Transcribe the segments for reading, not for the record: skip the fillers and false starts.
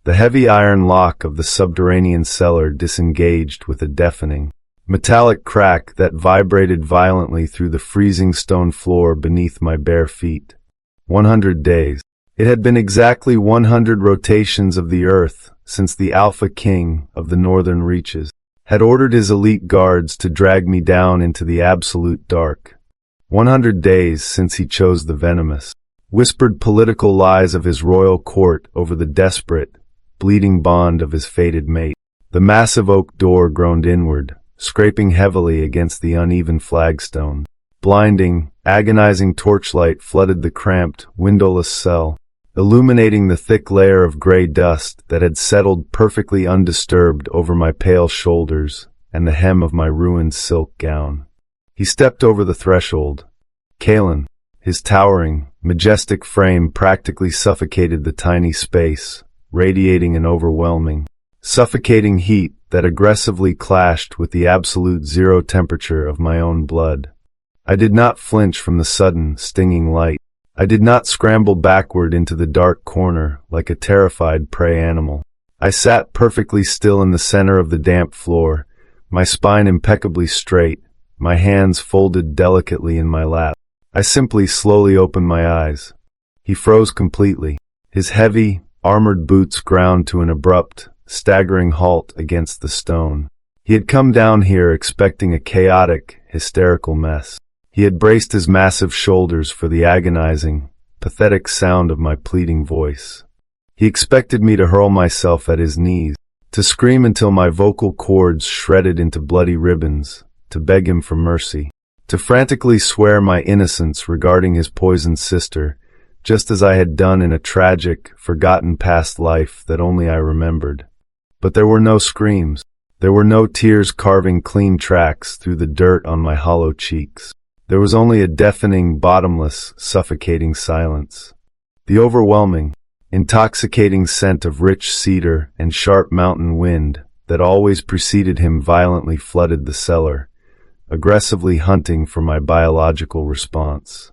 The heavy iron lock of the subterranean cellar disengaged with a deafening, metallic crack that vibrated violently through the freezing stone floor beneath my bare feet. 100 days. It had been exactly 100 rotations of the earth since the Alpha King of the Northern Reaches had ordered his elite guards to drag me down into the absolute dark. 100 days since he chose the venomous, whispered political lies of his royal court over the desperate, bleeding bond of his fated mate. The massive oak door groaned inward, scraping heavily against the uneven flagstone. Blinding, agonizing torchlight flooded the cramped, windowless cell, illuminating the thick layer of gray dust that had settled perfectly undisturbed over my pale shoulders and the hem of my ruined silk gown. He stepped over the threshold. Kalen, his towering, majestic frame practically suffocated the tiny space, radiating an overwhelming, suffocating heat that aggressively clashed with the absolute zero temperature of my own blood. I did not flinch from the sudden, stinging light. I did not scramble backward into the dark corner like a terrified prey animal. I sat perfectly still in the center of the damp floor, my spine impeccably straight, my hands folded delicately in my lap. I simply slowly opened my eyes. He froze completely. His heavy, armored boots ground to an abrupt, staggering halt against the stone. He had come down here expecting a chaotic, hysterical mess. He had braced his massive shoulders for the agonizing, pathetic sound of my pleading voice. He expected me to hurl myself at his knees, to scream until my vocal cords shredded into bloody ribbons, to beg him for mercy, to frantically swear my innocence regarding his poisoned sister, just as I had done in a tragic, forgotten past life that only I remembered. But there were no screams. There were no tears carving clean tracks through the dirt on my hollow cheeks. There was only a deafening, bottomless, suffocating silence. The overwhelming, intoxicating scent of rich cedar and sharp mountain wind that always preceded him violently flooded the cellar, aggressively hunting for my biological response.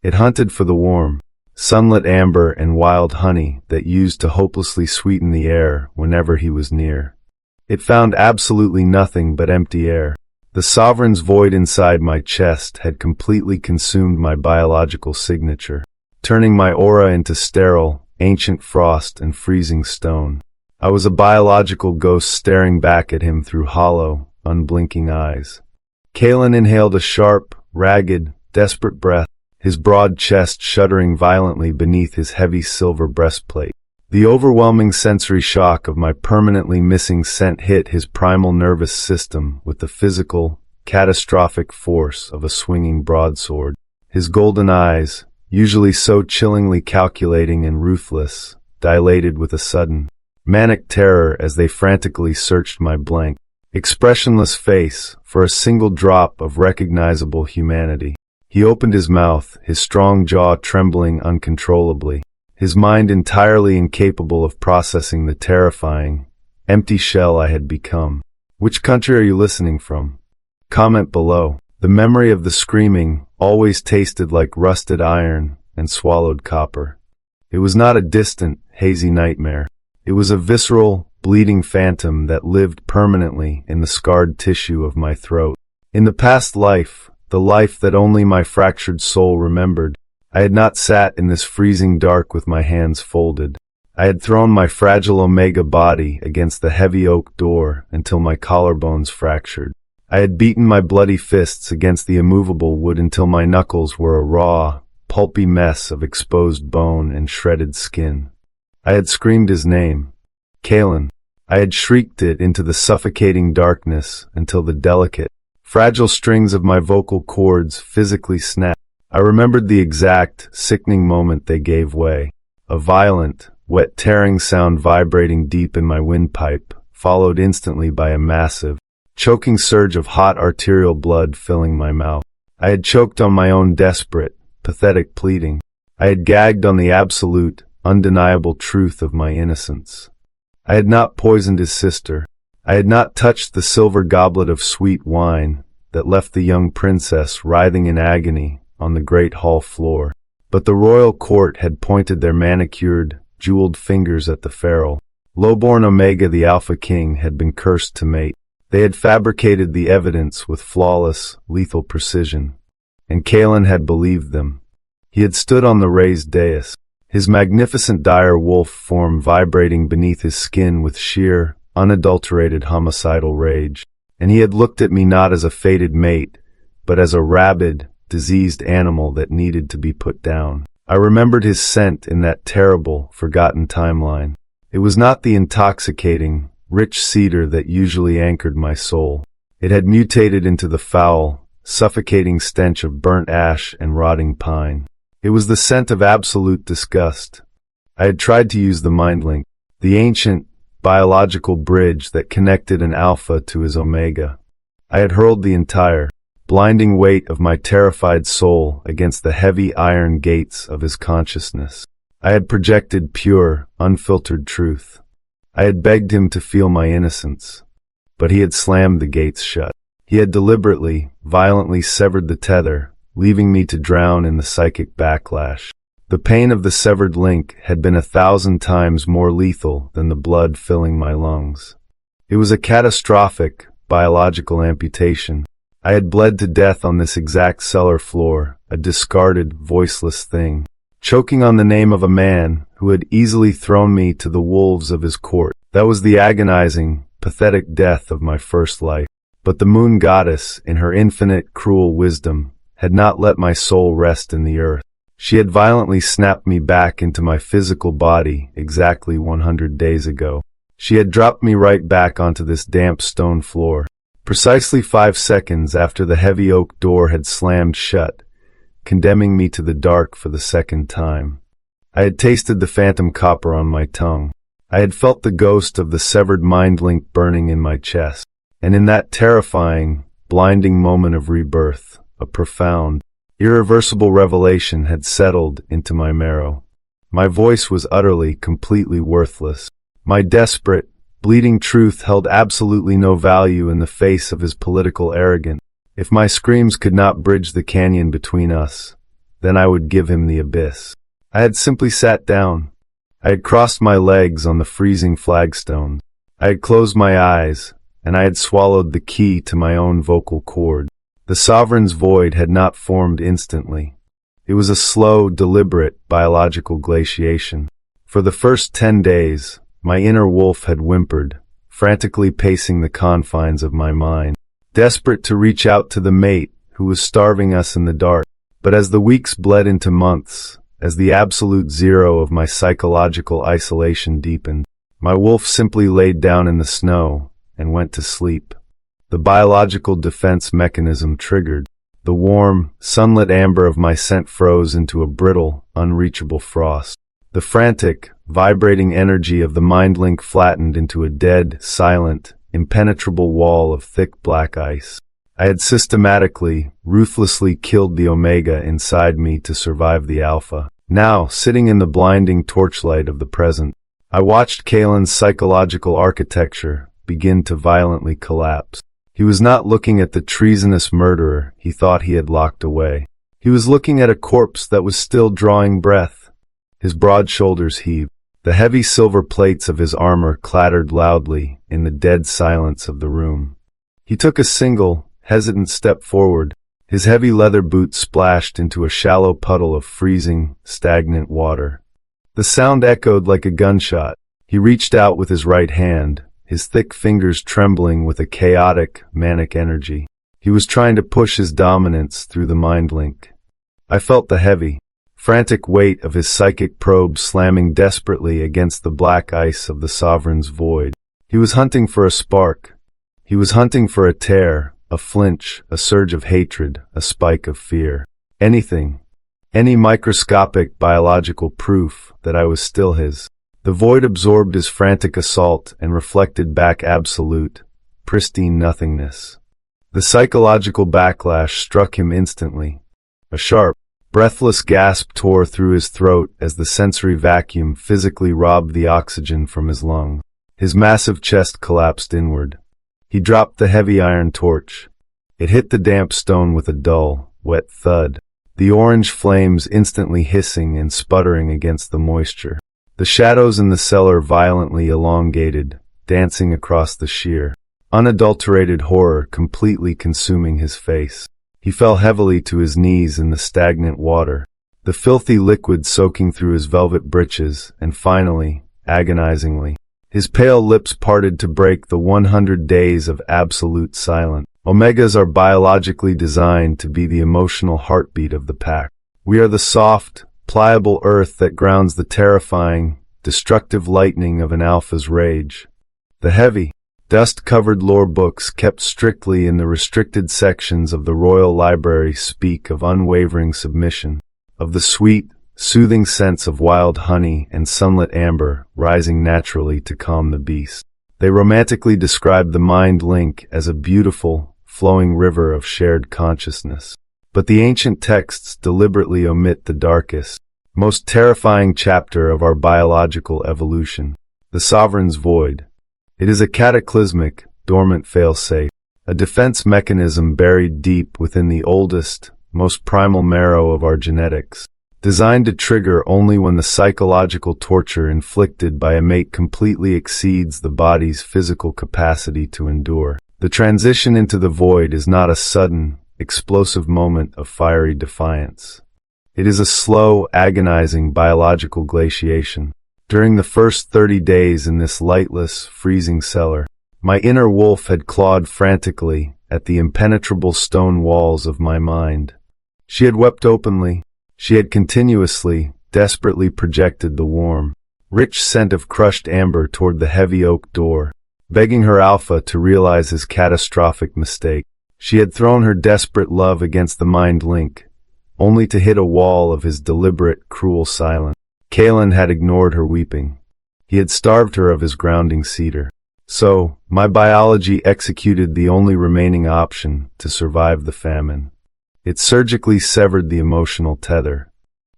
It hunted for the warm, sunlit amber and wild honey that used to hopelessly sweeten the air whenever he was near. It found absolutely nothing but empty air. The sovereign's void inside my chest had completely consumed my biological signature, turning my aura into sterile, ancient frost and freezing stone. I was a biological ghost staring back at him through hollow, unblinking eyes. Kalen inhaled a sharp, ragged, desperate breath, his broad chest shuddering violently beneath his heavy silver breastplate. The overwhelming sensory shock of my permanently missing scent hit his primal nervous system with the physical, catastrophic force of a swinging broadsword. His golden eyes, usually so chillingly calculating and ruthless, dilated with a sudden, manic terror as they frantically searched my blank, expressionless face for a single drop of recognizable humanity. He opened his mouth, his strong jaw trembling uncontrollably, his mind entirely incapable of processing the terrifying, empty shell I had become. Which country are you listening from? Comment below. The memory of the screaming always tasted like rusted iron and swallowed copper. It was not a distant, hazy nightmare. It was a visceral, bleeding phantom that lived permanently in the scarred tissue of my throat. In the past life, the life that only my fractured soul remembered, I had not sat in this freezing dark with my hands folded. I had thrown my fragile omega body against the heavy oak door until my collarbones fractured. I had beaten my bloody fists against the immovable wood until my knuckles were a raw, pulpy mess of exposed bone and shredded skin. I had screamed his name, Kalen. I had shrieked it into the suffocating darkness until the delicate, fragile strings of my vocal cords physically snapped. I remembered the exact, sickening moment they gave way. A violent, wet tearing sound vibrating deep in my windpipe, followed instantly by a massive, choking surge of hot arterial blood filling my mouth. I had choked on my own desperate, pathetic pleading. I had gagged on the absolute, undeniable truth of my innocence. I had not poisoned his sister. I had not touched the silver goblet of sweet wine that left the young princess writhing in agony on the great hall floor. But the royal court had pointed their manicured, jeweled fingers at the feral, Lowborn Omega, the Alpha King, had been cursed to mate. They had fabricated the evidence with flawless, lethal precision. And Kalen had believed them. He had stood on the raised dais, his magnificent dire wolf form vibrating beneath his skin with sheer, unadulterated homicidal rage. And he had looked at me not as a fated mate, but as a rabid, diseased animal that needed to be put down. I remembered his scent in that terrible, forgotten timeline. It was not the intoxicating, rich cedar that usually anchored my soul. It had mutated into the foul, suffocating stench of burnt ash and rotting pine. It was the scent of absolute disgust. I had tried to use the mind link, the ancient, biological bridge that connected an alpha to his omega. I had hurled the entire, blinding weight of my terrified soul against the heavy iron gates of his consciousness. I had projected pure, unfiltered truth. I had begged him to feel my innocence, but he had slammed the gates shut. He had deliberately, violently severed the tether, leaving me to drown in the psychic backlash. The pain of the severed link had been 1,000 times more lethal than the blood filling my lungs. It was a catastrophic, biological amputation. I had bled to death on this exact cellar floor, a discarded, voiceless thing, choking on the name of a man who had easily thrown me to the wolves of his court. That was the agonizing, pathetic death of my first life. But the moon goddess, in her infinite, cruel wisdom, had not let my soul rest in the earth. She had violently snapped me back into my physical body exactly 100 days ago. She had dropped me right back onto this damp stone floor, precisely 5 seconds after the heavy oak door had slammed shut, condemning me to the dark for the second time. I had tasted the phantom copper on my tongue. I had felt the ghost of the severed mind link burning in my chest. And in that terrifying, blinding moment of rebirth, a profound, irreversible revelation had settled into my marrow. My voice was utterly, completely worthless. My desperate, bleeding truth held absolutely no value in the face of his political arrogance. If my screams could not bridge the canyon between us, then I would give him the abyss. I had simply sat down. I had crossed my legs on the freezing flagstones. I had closed my eyes, and I had swallowed the key to my own vocal cord. The sovereign's void had not formed instantly. It was a slow, deliberate, biological glaciation. For the first 10 days, my inner wolf had whimpered, frantically pacing the confines of my mind, desperate to reach out to the mate who was starving us in the dark. But as the weeks bled into months, as the absolute zero of my psychological isolation deepened, my wolf simply laid down in the snow and went to sleep. The biological defense mechanism triggered. The warm, sunlit amber of my scent froze into a brittle, unreachable frost. The frantic, vibrating energy of the mind link flattened into a dead, silent, impenetrable wall of thick black ice. I had systematically, ruthlessly killed the omega inside me to survive the alpha. Now, sitting in the blinding torchlight of the present, I watched Kalen's psychological architecture begin to violently collapse. He was not looking at the treasonous murderer he thought he had locked away. He was looking at a corpse that was still drawing breath. His broad shoulders heaved. The heavy silver plates of his armor clattered loudly in the dead silence of the room. He took a single, hesitant step forward. His heavy leather boots splashed into a shallow puddle of freezing, stagnant water. The sound echoed like a gunshot. He reached out with his right hand, his thick fingers trembling with a chaotic, manic energy. He was trying to push his dominance through the mind link. I felt the heavy, frantic weight of his psychic probe slamming desperately against the black ice of the sovereign's void. He was hunting for a spark. He was hunting for a tear, a flinch, a surge of hatred, a spike of fear. Anything, any microscopic biological proof that I was still his. The void absorbed his frantic assault and reflected back absolute, pristine nothingness. The psychological backlash struck him instantly. A sharp, breathless gasp tore through his throat as the sensory vacuum physically robbed the oxygen from his lungs. His massive chest collapsed inward. He dropped the heavy iron torch. It hit the damp stone with a dull, wet thud, the orange flames instantly hissing and sputtering against the moisture. The shadows in the cellar violently elongated, dancing across the sheer, unadulterated horror completely consuming his face. He fell heavily to his knees in the stagnant water, the filthy liquid soaking through his velvet breeches, and finally, agonizingly, his pale lips parted to break the 100 days of absolute silence. Omegas are biologically designed to be the emotional heartbeat of the pack. We are the soft, pliable earth that grounds the terrifying, destructive lightning of an alpha's rage. The heavy, dust-covered lore books kept strictly in the restricted sections of the Royal Library speak of unwavering submission, of the sweet, soothing scents of wild honey and sunlit amber rising naturally to calm the beast. They romantically describe the mind link as a beautiful, flowing river of shared consciousness. But the ancient texts deliberately omit the darkest, most terrifying chapter of our biological evolution, the sovereign's void. It is a cataclysmic, dormant failsafe, a defense mechanism buried deep within the oldest, most primal marrow of our genetics, designed to trigger only when the psychological torture inflicted by a mate completely exceeds the body's physical capacity to endure. The transition into the void is not a sudden, explosive moment of fiery defiance. It is a slow, agonizing biological glaciation. During the first 30 days in this lightless, freezing cellar, my inner wolf had clawed frantically at the impenetrable stone walls of my mind. She had wept openly. She had continuously, desperately projected the warm, rich scent of crushed amber toward the heavy oak door, begging her alpha to realize his catastrophic mistake. She had thrown her desperate love against the mind link, only to hit a wall of his deliberate, cruel silence. Kalen had ignored her weeping. He had starved her of his grounding cedar. So, my biology executed the only remaining option to survive the famine. It surgically severed the emotional tether.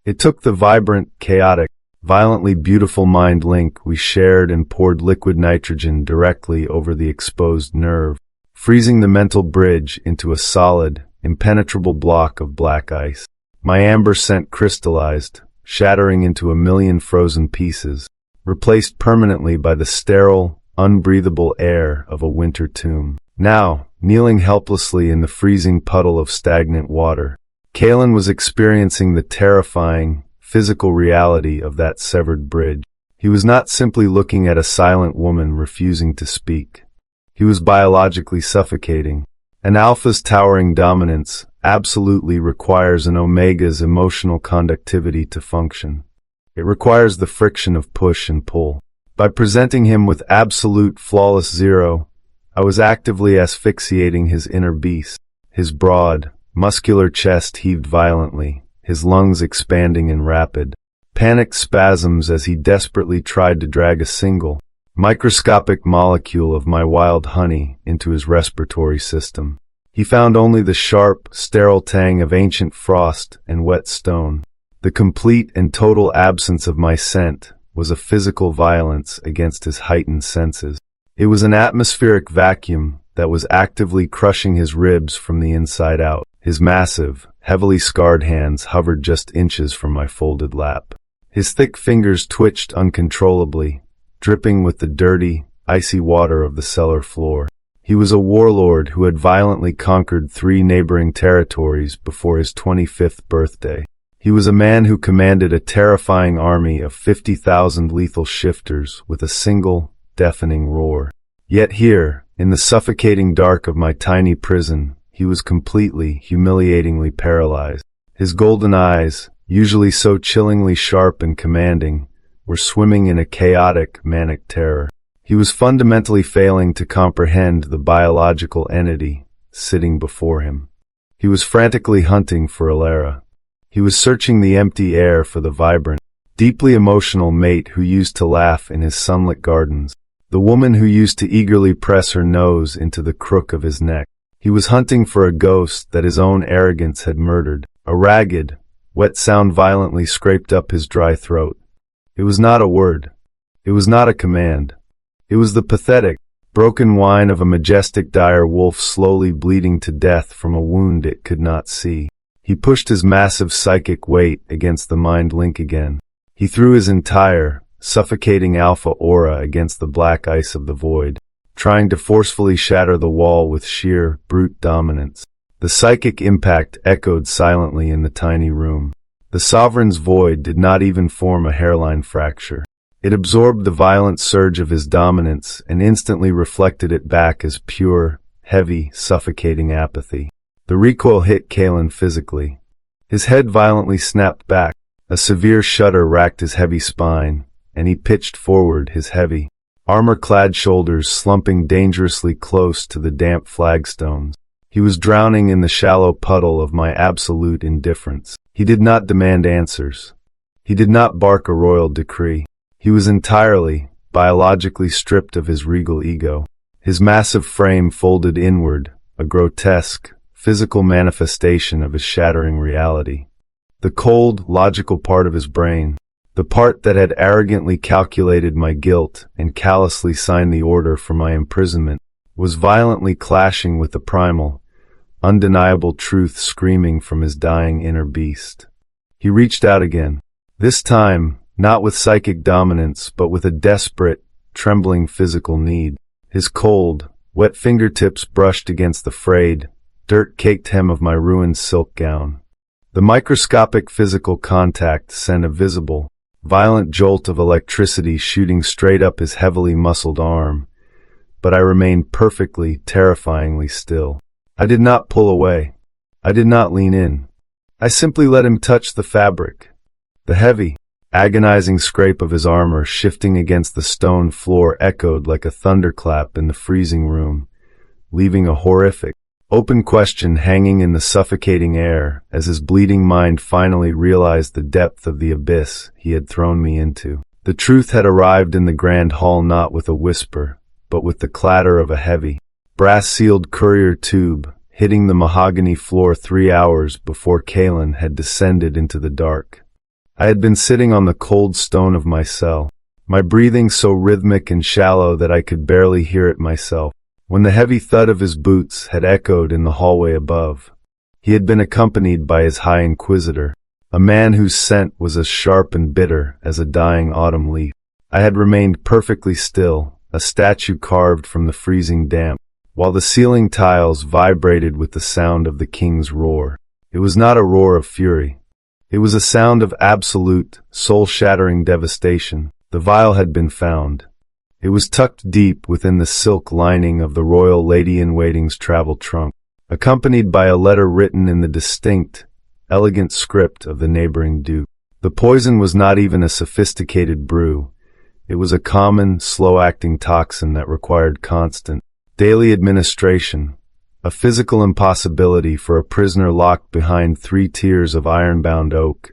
It took the vibrant, chaotic, violently beautiful mind link we shared and poured liquid nitrogen directly over the exposed nerve, freezing the mental bridge into a solid, impenetrable block of black ice. My amber scent crystallized, shattering into a million frozen pieces, replaced permanently by the sterile, unbreathable air of a winter tomb. Now, kneeling helplessly in the freezing puddle of stagnant water, Kalen was experiencing the terrifying, physical reality of that severed bridge. He was not simply looking at a silent woman refusing to speak. He was biologically suffocating. An alpha's towering dominance absolutely requires an omega's emotional conductivity to function. It requires the friction of push and pull. By presenting him with absolute flawless zero, I was actively asphyxiating his inner beast. His broad, muscular chest heaved violently, his lungs expanding in rapid, panicked spasms as he desperately tried to drag a single, microscopic molecule of my wild honey into his respiratory system. He found only the sharp, sterile tang of ancient frost and wet stone. The complete and total absence of my scent was a physical violence against his heightened senses. It was an atmospheric vacuum that was actively crushing his ribs from the inside out. His massive, heavily scarred hands hovered just inches from my folded lap. His thick fingers twitched uncontrollably, dripping with the dirty, icy water of the cellar floor. He was a warlord who had violently conquered 3 neighboring territories before his 25th birthday. He was a man who commanded a terrifying army of 50,000 lethal shifters with a single, deafening roar. Yet here, in the suffocating dark of my tiny prison, he was completely, humiliatingly paralyzed. His golden eyes, usually so chillingly sharp and commanding, were swimming in a chaotic, manic terror. He was fundamentally failing to comprehend the biological entity sitting before him. He was frantically hunting for Alara. He was searching the empty air for the vibrant, deeply emotional mate who used to laugh in his sunlit gardens, the woman who used to eagerly press her nose into the crook of his neck. He was hunting for a ghost that his own arrogance had murdered. A ragged, wet sound violently scraped up his dry throat. It was not a word. It was not a command. It was the pathetic, broken whine of a majestic dire wolf slowly bleeding to death from a wound it could not see. He pushed his massive psychic weight against the mind link again. He threw his entire, suffocating alpha aura against the black ice of the void, trying to forcefully shatter the wall with sheer, brute dominance. The psychic impact echoed silently in the tiny room. The sovereign's void did not even form a hairline fracture. It absorbed the violent surge of his dominance and instantly reflected it back as pure, heavy, suffocating apathy. The recoil hit Kalen physically. His head violently snapped back. A severe shudder racked his heavy spine, and he pitched forward, his heavy, armor-clad shoulders slumping dangerously close to the damp flagstones. He was drowning in the shallow puddle of my absolute indifference. He did not demand answers. He did not bark a royal decree. He was entirely, biologically stripped of his regal ego. His massive frame folded inward, a grotesque, physical manifestation of his shattering reality. The cold, logical part of his brain, the part that had arrogantly calculated my guilt and callously signed the order for my imprisonment, was violently clashing with the primal, undeniable truth screaming from his dying inner beast. He reached out again, this time not with psychic dominance but with a desperate, trembling physical need. His cold, wet fingertips brushed against the frayed, dirt-caked hem of my ruined silk gown. The microscopic physical contact sent a visible, violent jolt of electricity shooting straight up his heavily muscled arm, but I remained perfectly, terrifyingly still. I did not pull away. I did not lean in. I simply let him touch the fabric. The heavy, agonizing scrape of his armor shifting against the stone floor echoed like a thunderclap in the freezing room, leaving a horrific, open question hanging in the suffocating air as his bleeding mind finally realized the depth of the abyss he had thrown me into. The truth had arrived in the grand hall not with a whisper, but with the clatter of a heavy, brass-sealed courier tube hitting the mahogany floor 3 hours before Kalen had descended into the dark. I had been sitting on the cold stone of my cell, my breathing so rhythmic and shallow that I could barely hear it myself, when the heavy thud of his boots had echoed in the hallway above. He had been accompanied by his High Inquisitor, a man whose scent was as sharp and bitter as a dying autumn leaf. I had remained perfectly still, a statue carved from the freezing damp, while the ceiling tiles vibrated with the sound of the king's roar. It was not a roar of fury. It was a sound of absolute, soul-shattering devastation. The vial had been found. It was tucked deep within the silk lining of the royal lady-in-waiting's travel trunk, accompanied by a letter written in the distinct, elegant script of the neighboring duke. The poison was not even a sophisticated brew. It was a common, slow-acting toxin that required constant, daily administration, a physical impossibility for a prisoner locked behind 3 tiers of iron-bound oak,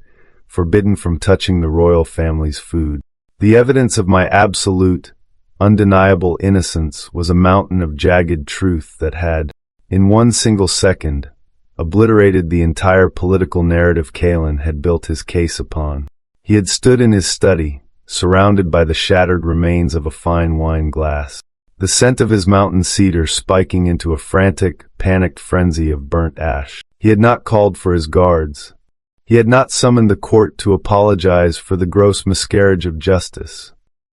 forbidden from touching the royal family's food. The evidence of my absolute, undeniable innocence was a mountain of jagged truth that had, in one single second, obliterated the entire political narrative Kalen had built his case upon. He had stood in his study, surrounded by the shattered remains of a fine wine glass, the scent of his mountain cedar spiking into a frantic, panicked frenzy of burnt ash. He had not called for his guards. He had not summoned the court to apologize for the gross miscarriage of justice.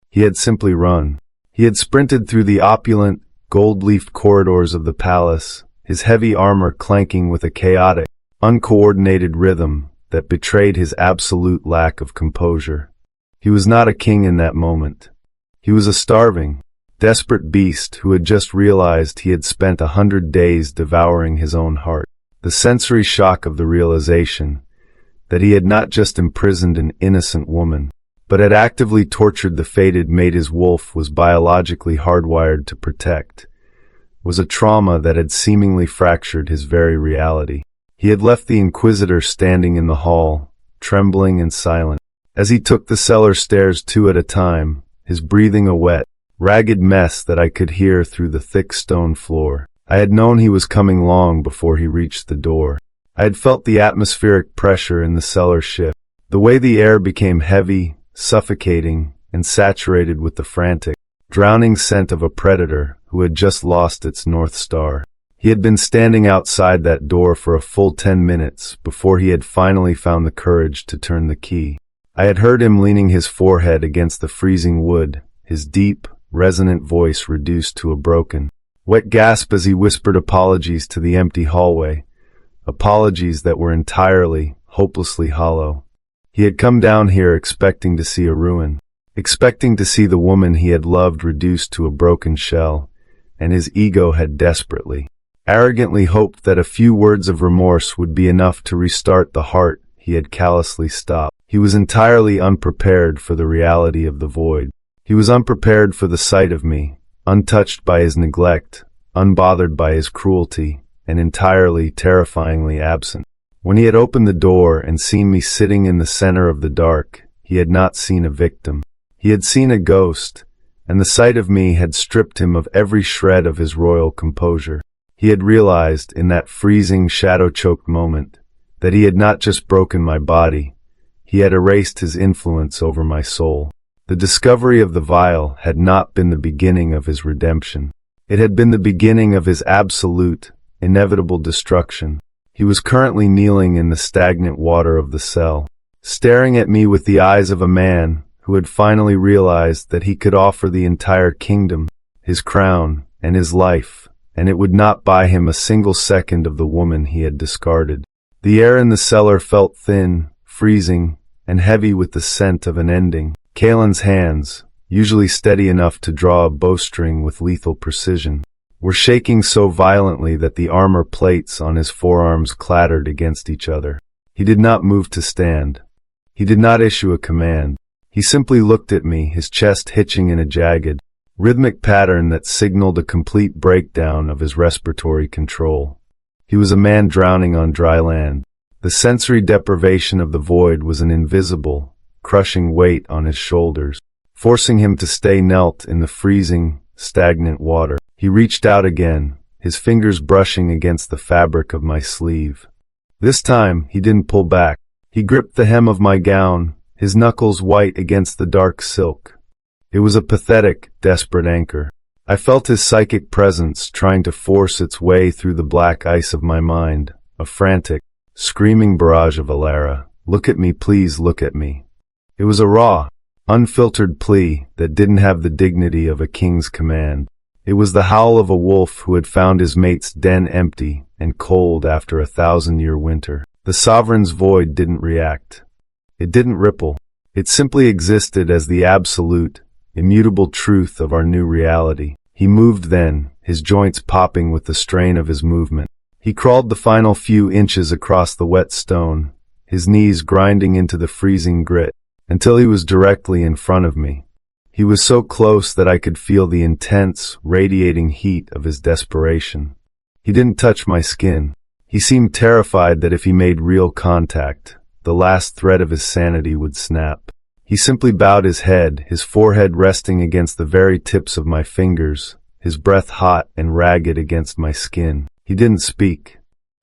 He had simply run. He had sprinted through the opulent, gold-leafed corridors of the palace, his heavy armor clanking with a chaotic, uncoordinated rhythm that betrayed his absolute lack of composure. He was not a king in that moment. He was a starving, desperate beast who had just realized he had spent 100 days devouring his own heart. The sensory shock of the realization that he had not just imprisoned an innocent woman, but had actively tortured the fated mate his wolf was biologically hardwired to protect, was a trauma that had seemingly fractured his very reality. He had left the Inquisitor standing in the hall, trembling and silent, as he took the cellar stairs 2 at a time, his breathing a wet, ragged mess that I could hear through the thick stone floor. I had known he was coming long before he reached the door. I had felt the atmospheric pressure in the cellar shift, the way the air became heavy, suffocating, and saturated with the frantic, drowning scent of a predator who had just lost its North Star. He had been standing outside that door for a full 10 minutes before he had finally found the courage to turn the key. I had heard him leaning his forehead against the freezing wood, his deep, resonant voice reduced to a broken, wet gasp as he whispered apologies to the empty hallway, apologies that were entirely, hopelessly hollow. He had come down here expecting to see a ruin, expecting to see the woman he had loved reduced to a broken shell, and his ego had desperately, arrogantly hoped that a few words of remorse would be enough to restart the heart he had callously stopped. He was entirely unprepared for the reality of the void. He was unprepared for the sight of me, untouched by his neglect, unbothered by his cruelty, and entirely, terrifyingly absent. When he had opened the door and seen me sitting in the center of the dark, he had not seen a victim. He had seen a ghost, and the sight of me had stripped him of every shred of his royal composure. He had realized, in that freezing, shadow-choked moment, that he had not just broken my body, he had erased his influence over my soul. The discovery of the vial had not been the beginning of his redemption. It had been the beginning of his absolute, inevitable destruction. He was currently kneeling in the stagnant water of the cell, staring at me with the eyes of a man who had finally realized that he could offer the entire kingdom, his crown, and his life, and it would not buy him a single second of the woman he had discarded. The air in the cellar felt thin, freezing, and heavy with the scent of an ending. Kalen's hands, usually steady enough to draw a bowstring with lethal precision, were shaking so violently that the armor plates on his forearms clattered against each other. He did not move to stand. He did not issue a command. He simply looked at me, his chest hitching in a jagged, rhythmic pattern that signaled a complete breakdown of his respiratory control. He was a man drowning on dry land. The sensory deprivation of the void was an invisible, crushing weight on his shoulders, forcing him to stay knelt in the freezing, stagnant water. He reached out again, his fingers brushing against the fabric of my sleeve. This time, he didn't pull back. He gripped the hem of my gown, his knuckles white against the dark silk. It was a pathetic, desperate anchor. I felt his psychic presence trying to force its way through the black ice of my mind, a frantic, screaming barrage of Alara. Look at me, please look at me. It was a raw, unfiltered plea that didn't have the dignity of a king's command. It was the howl of a wolf who had found his mate's den empty and cold after 1,000-year winter. The sovereign's void didn't react. It didn't ripple. It simply existed as the absolute, immutable truth of our new reality. He moved then, his joints popping with the strain of his movement. He crawled the final few inches across the wet stone, his knees grinding into the freezing grit, until he was directly in front of me. He was so close that I could feel the intense, radiating heat of his desperation. He didn't touch my skin. He seemed terrified that if he made real contact, the last thread of his sanity would snap. He simply bowed his head, his forehead resting against the very tips of my fingers, his breath hot and ragged against my skin. He didn't speak.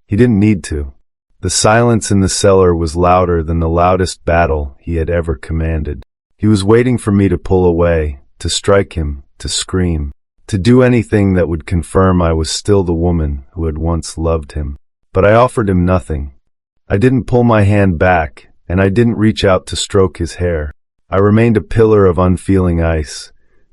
He didn't need to. The silence in the cellar was louder than the loudest battle he had ever commanded. He was waiting for me to pull away, to strike him, to scream, to do anything that would confirm I was still the woman who had once loved him. But I offered him nothing. I didn't pull my hand back, and I didn't reach out to stroke his hair. I remained a pillar of unfeeling ice,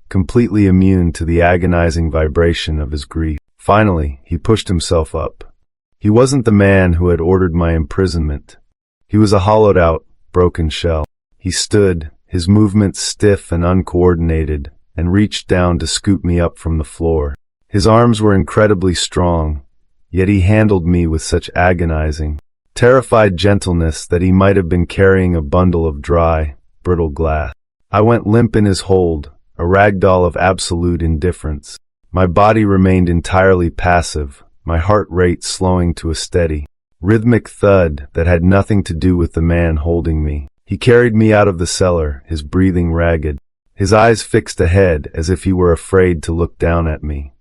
completely immune to the agonizing vibration of his grief. Finally, he pushed himself up. He wasn't the man who had ordered my imprisonment. He was a hollowed-out, broken shell. He stood, his movements stiff and uncoordinated, and reached down to scoop me up from the floor. His arms were incredibly strong, yet he handled me with such agonizing, terrified gentleness that he might have been carrying a bundle of dry, brittle glass. I went limp in his hold, a ragdoll of absolute indifference. My body remained entirely passive, my heart rate slowing to a steady, rhythmic thud that had nothing to do with the man holding me. He carried me out of the cellar, his breathing ragged, his eyes fixed ahead as if he were afraid to look down at me.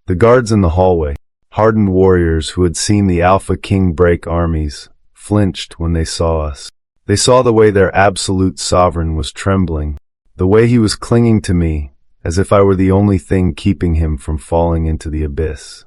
The guards in the hallway, hardened warriors who had seen the Alpha King break armies, flinched when they saw us. They saw the way their absolute sovereign was trembling, the way he was clinging to me, as if I were the only thing keeping him from falling into the abyss.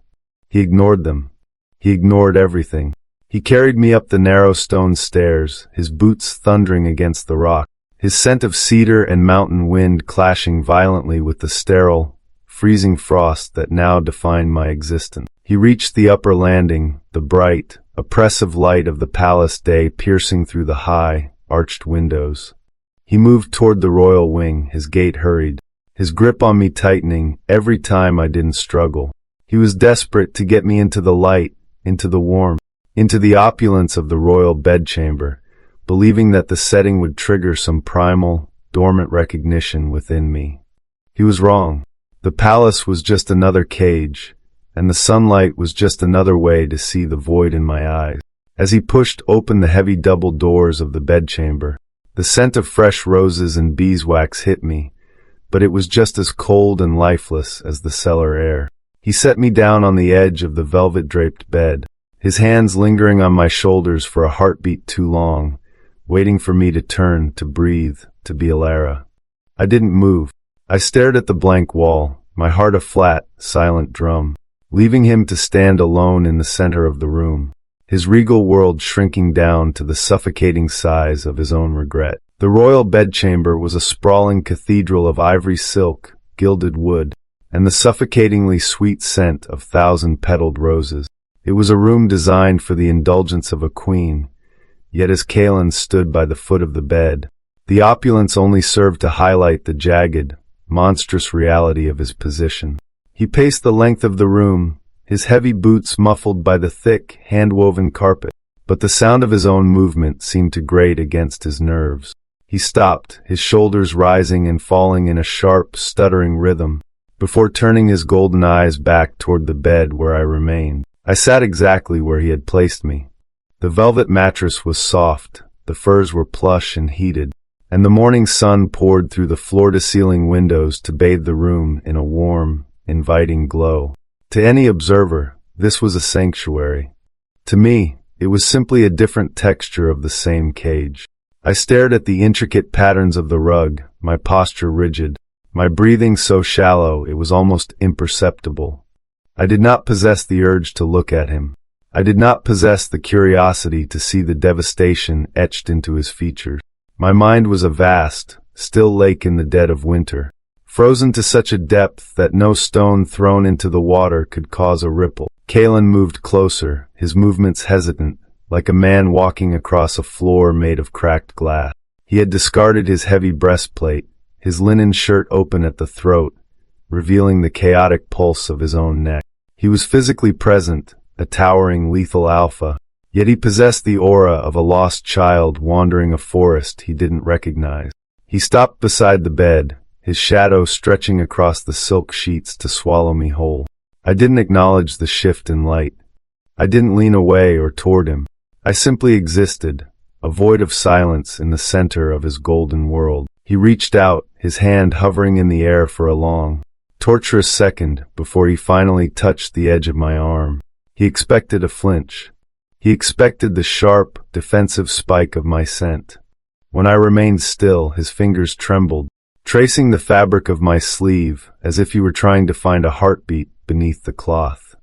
He ignored them. He ignored everything. He carried me up the narrow stone stairs, his boots thundering against the rock. his scent of cedar and mountain wind clashing violently with the sterile, freezing frost that now defined my existence. He reached the upper landing, the bright, oppressive light of the palace day piercing through the high, arched windows. He moved toward the royal wing, his gait hurried, his grip on me tightening every time I didn't struggle. He was desperate to get me into the light, into the warmth, into the opulence of the royal bedchamber, believing that the setting would trigger some primal, dormant recognition within me. He was wrong. The palace was just another cage, and the sunlight was just another way to see the void in my eyes. As he pushed open the heavy double doors of the bedchamber, the scent of fresh roses and beeswax hit me, but it was just as cold and lifeless as the cellar air. He set me down on the edge of the velvet-draped bed, his hands lingering on my shoulders for a heartbeat too long, waiting for me to turn, to breathe, to be Alara. I didn't move. I stared at the blank wall, my heart a flat, silent drum, leaving him to stand alone in the center of the room, his regal world shrinking down to the suffocating size of his own regret. The royal bedchamber was a sprawling cathedral of ivory silk, gilded wood, and the suffocatingly sweet scent of thousand-petaled roses. It was a room designed for the indulgence of a queen, yet as Kaelan stood by the foot of the bed, the opulence only served to highlight the jagged, monstrous reality of his position. He paced the length of the room, his heavy boots muffled by the thick, hand-woven carpet, but the sound of his own movement seemed to grate against his nerves. He stopped, his shoulders rising and falling in a sharp, stuttering rhythm, before turning his golden eyes back toward the bed where I remained. I sat exactly where he had placed me. The velvet mattress was soft, the furs were plush and heated, and the morning sun poured through the floor-to-ceiling windows to bathe the room in a warm, inviting glow. To any observer, this was a sanctuary. To me, it was simply a different texture of the same cage. I stared at the intricate patterns of the rug, my posture rigid, my breathing so shallow it was almost imperceptible. I did not possess the urge to look at him. I did not possess the curiosity to see the devastation etched into his features. My mind was a vast, still lake in the dead of winter, frozen to such a depth that no stone thrown into the water could cause a ripple. Kaelan moved closer, his movements hesitant, like a man walking across a floor made of cracked glass. He had discarded his heavy breastplate, his linen shirt open at the throat, revealing the chaotic pulse of his own neck. He was physically present, a towering lethal alpha, yet he possessed the aura of a lost child wandering a forest he didn't recognize. He stopped beside the bed, his shadow stretching across the silk sheets to swallow me whole. I didn't acknowledge the shift in light. I didn't lean away or toward him. I simply existed, a void of silence in the center of his golden world. He reached out, his hand hovering in the air for a long, torturous second before he finally touched the edge of my arm. He expected a flinch. He expected the sharp, defensive spike of my scent. When I remained still, his fingers trembled, tracing the fabric of my sleeve as if he were trying to find a heartbeat beneath the cloth.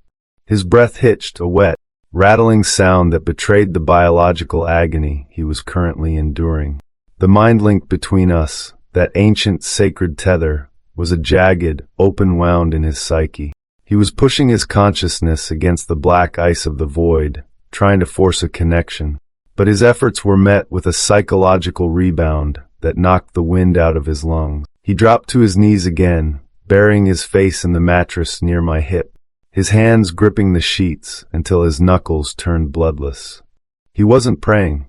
His breath hitched, a wet, rattling sound that betrayed the biological agony he was currently enduring. The mind link between us, that ancient sacred tether, was a jagged, open wound in his psyche. He was pushing his consciousness against the black ice of the void, trying to force a connection. But his efforts were met with a psychological rebound that knocked the wind out of his lungs. He dropped to his knees again, burying his face in the mattress near my hip, his hands gripping the sheets until his knuckles turned bloodless. He wasn't praying.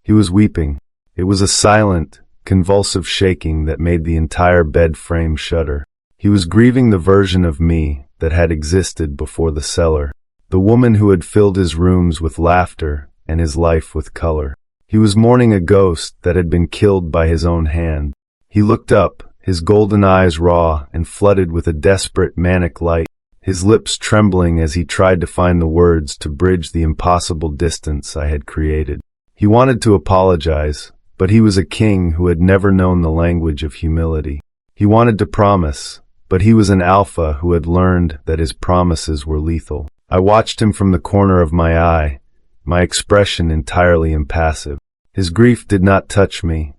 He was weeping. It was a silent, convulsive shaking that made the entire bed frame shudder. He was grieving the version of me that had existed before the cellar, the woman who had filled his rooms with laughter and his life with color. He was mourning a ghost that had been killed by his own hand. He looked up, his golden eyes raw and flooded with a desperate, manic light, his lips trembling as he tried to find the words to bridge the impossible distance I had created. He wanted to apologize, but he was a king who had never known the language of humility. He wanted to promise, but he was an alpha who had learned that his promises were lethal. I watched him from the corner of my eye, my expression entirely impassive. His grief did not touch me.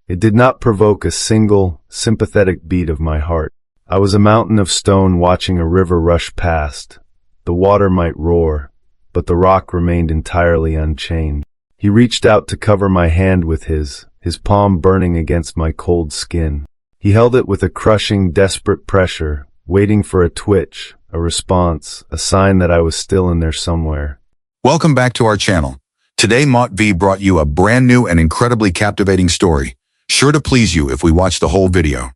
It did not provoke a single, sympathetic beat of my heart. I was a mountain of stone watching a river rush past. The water might roar, but the rock remained entirely unchanged. He reached out to cover my hand with his palm burning against my cold skin. He held it with a crushing, desperate pressure, waiting for a twitch, a response, a sign that I was still in there somewhere. Welcome back to our channel. Today Mott V brought you a brand new and incredibly captivating story, sure to please you if we watch the whole video.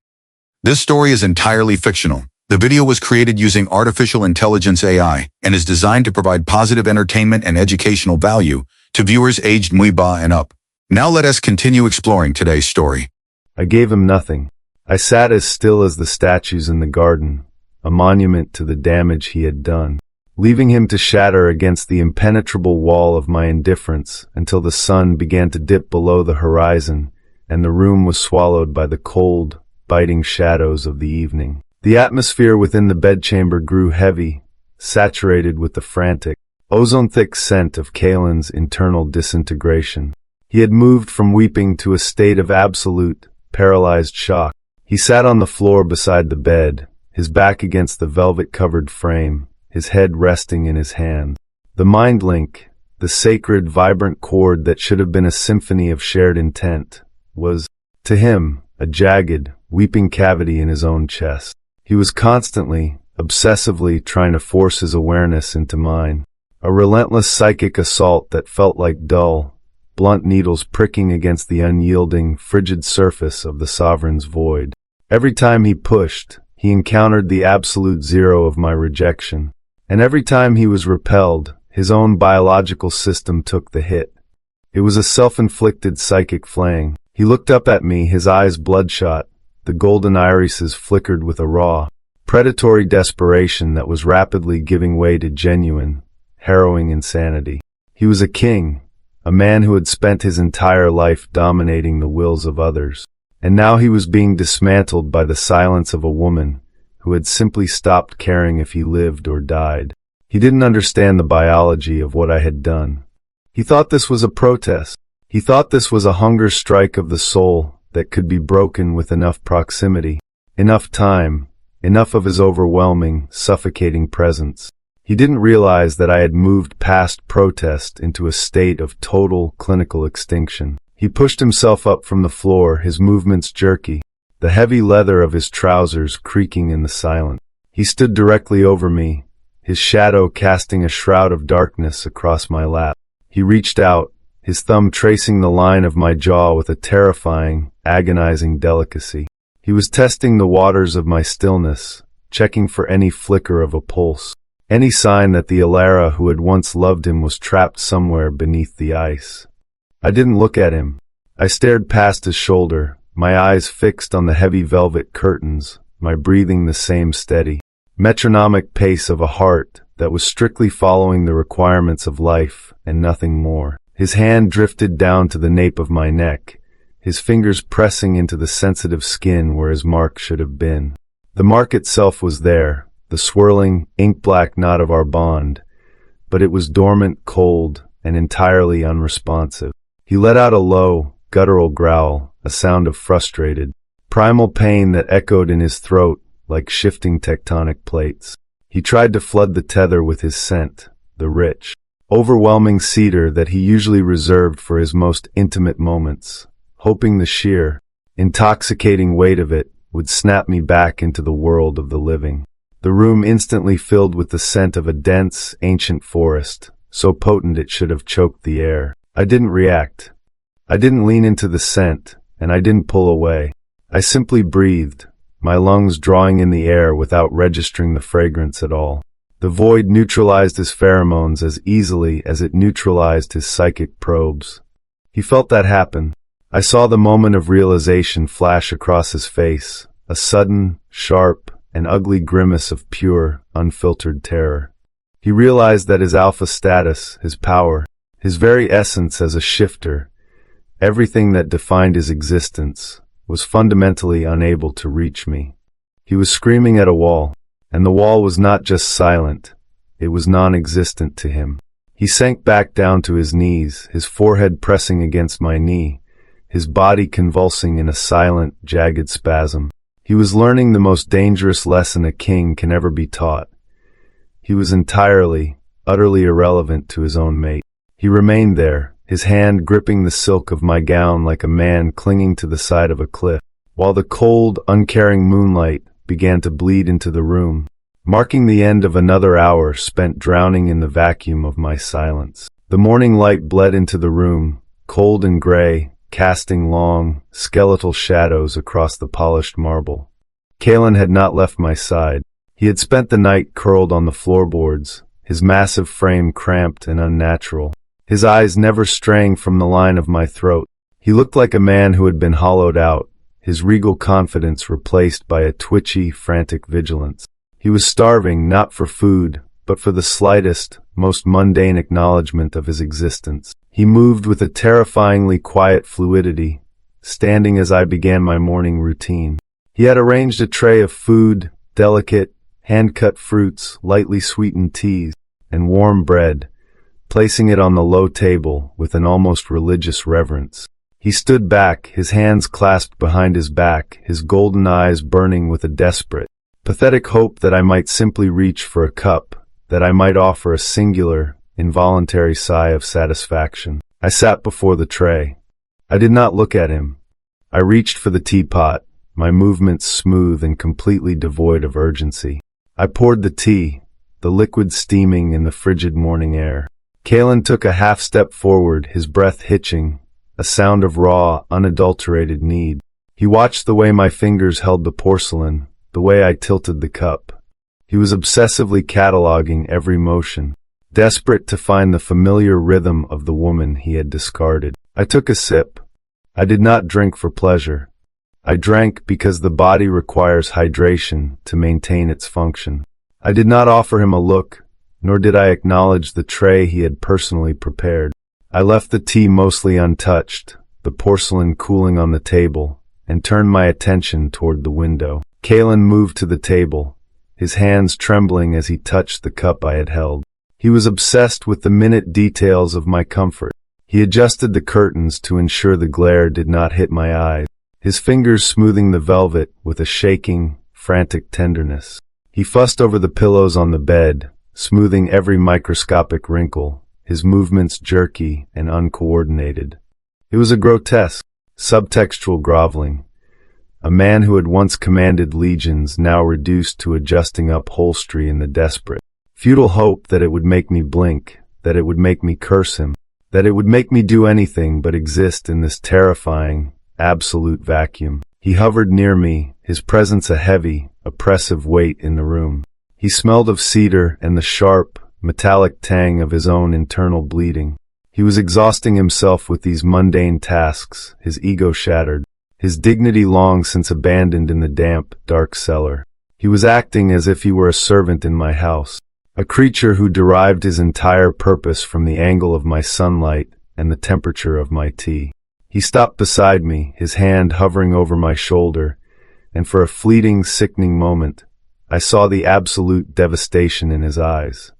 This story is entirely fictional. The video was created using artificial intelligence AI and is designed to provide positive entertainment and educational value to viewers aged Muiba and up. Now let us continue exploring today's story. I gave him nothing. I sat as still as the statues in the garden, a monument to the damage he had done, leaving him to shatter against the impenetrable wall of my indifference until the sun began to dip below the horizon and the room was swallowed by the cold, biting shadows of the evening. The atmosphere within the bedchamber grew heavy, saturated with the frantic, ozone-thick scent of Kalen's internal disintegration. He had moved from weeping to a state of absolute, paralyzed shock. He sat on the floor beside the bed, his back against the velvet-covered frame, his head resting in his hand. The mind link, the sacred, vibrant chord that should have been a symphony of shared intent, was, to him, a jagged, weeping cavity in his own chest. He was constantly, obsessively trying to force his awareness into mine, a relentless psychic assault that felt like dull, blunt needles pricking against the unyielding, frigid surface of the sovereign's void. Every time he pushed, he encountered the absolute zero of my rejection. And every time he was repelled, his own biological system took the hit. It was a self-inflicted psychic flaying. He looked up at me, his eyes bloodshot. The golden irises flickered with a raw, predatory desperation that was rapidly giving way to genuine, harrowing insanity. He was a king, a man who had spent his entire life dominating the wills of others. And now he was being dismantled by the silence of a woman who had simply stopped caring if he lived or died. He didn't understand the biology of what I had done. He thought this was a protest. He thought this was a hunger strike of the soul that could be broken with enough proximity, enough time, enough of his overwhelming, suffocating presence. He didn't realize that I had moved past protest into a state of total clinical extinction. He pushed himself up from the floor, his movements jerky, the heavy leather of his trousers creaking in the silence. He stood directly over me, his shadow casting a shroud of darkness across my lap. He reached out, his thumb tracing the line of my jaw with a terrifying, agonizing delicacy. He was testing the waters of my stillness, checking for any flicker of a pulse, any sign that the Alara who had once loved him was trapped somewhere beneath the ice. I didn't look at him. I stared past his shoulder, my eyes fixed on the heavy velvet curtains, my breathing the same steady, metronomic pace of a heart that was strictly following the requirements of life and nothing more. His hand drifted down to the nape of my neck, his fingers pressing into the sensitive skin where his mark should have been. The mark itself was there, the swirling, ink-black knot of our bond, but it was dormant, cold, and entirely unresponsive. He let out a low, guttural growl, a sound of frustrated, primal pain that echoed in his throat like shifting tectonic plates. He tried to flood the tether with his scent, the rich, overwhelming cedar that he usually reserved for his most intimate moments, hoping the sheer, intoxicating weight of it would snap me back into the world of the living. The room instantly filled with the scent of a dense, ancient forest, so potent it should have choked the air. I didn't react. I didn't lean into the scent, and I didn't pull away. I simply breathed, my lungs drawing in the air without registering the fragrance at all. The void neutralized his pheromones as easily as it neutralized his psychic probes. He felt that happen. I saw the moment of realization flash across his face, a sudden, sharp, and ugly grimace of pure, unfiltered terror. He realized that his alpha status, his power, his very essence as a shifter, everything that defined his existence, was fundamentally unable to reach me. He was screaming at a wall, and the wall was not just silent, it was non-existent to him. He sank back down to his knees, his forehead pressing against my knee, his body convulsing in a silent, jagged spasm. He was learning the most dangerous lesson a king can ever be taught. He was entirely, utterly irrelevant to his own mate. He remained there, his hand gripping the silk of my gown like a man clinging to the side of a cliff, while the cold, uncaring moonlight began to bleed into the room, marking the end of another hour spent drowning in the vacuum of my silence. The morning light bled into the room, cold and gray, casting long, skeletal shadows across the polished marble. Kalen had not left my side. He had spent the night curled on the floorboards, his massive frame cramped and unnatural, his eyes never straying from the line of my throat. He looked like a man who had been hollowed out, his regal confidence replaced by a twitchy, frantic vigilance. He was starving not for food, but for the slightest, most mundane acknowledgement of his existence. He moved with a terrifyingly quiet fluidity, standing as I began my morning routine. He had arranged a tray of food, delicate, hand-cut fruits, lightly sweetened teas, and warm bread, placing it on the low table with an almost religious reverence. He stood back, his hands clasped behind his back, his golden eyes burning with a desperate, pathetic hope that I might simply reach for a cup, that I might offer a singular, involuntary sigh of satisfaction. I sat before the tray. I did not look at him. I reached for the teapot, my movements smooth and completely devoid of urgency. I poured the tea, the liquid steaming in the frigid morning air. Kalen took a half-step forward, his breath hitching, a sound of raw, unadulterated need. He watched the way my fingers held the porcelain, the way I tilted the cup. He was obsessively cataloging every motion, desperate to find the familiar rhythm of the woman he had discarded. I took a sip. I did not drink for pleasure. I drank because the body requires hydration to maintain its function. I did not offer him a look, nor did I acknowledge the tray he had personally prepared. I left the tea mostly untouched, the porcelain cooling on the table, and turned my attention toward the window. Kalen moved to the table, his hands trembling as he touched the cup I had held. He was obsessed with the minute details of my comfort. He adjusted the curtains to ensure the glare did not hit my eyes, his fingers smoothing the velvet with a shaking, frantic tenderness. He fussed over the pillows on the bed, smoothing every microscopic wrinkle, his movements jerky and uncoordinated. It was a grotesque, subtextual groveling. A man who had once commanded legions now reduced to adjusting upholstery in the desperate, futile hope that it would make me blink, that it would make me curse him, that it would make me do anything but exist in this terrifying, absolute vacuum. He hovered near me, his presence a heavy, oppressive weight in the room. He smelled of cedar and the sharp, metallic tang of his own internal bleeding. He was exhausting himself with these mundane tasks, his ego shattered, his dignity long since abandoned in the damp, dark cellar. He was acting as if he were a servant in my house, a creature who derived his entire purpose from the angle of my sunlight and the temperature of my tea. He stopped beside me, his hand hovering over my shoulder, and for a fleeting, sickening moment, I saw the absolute devastation in his eyes.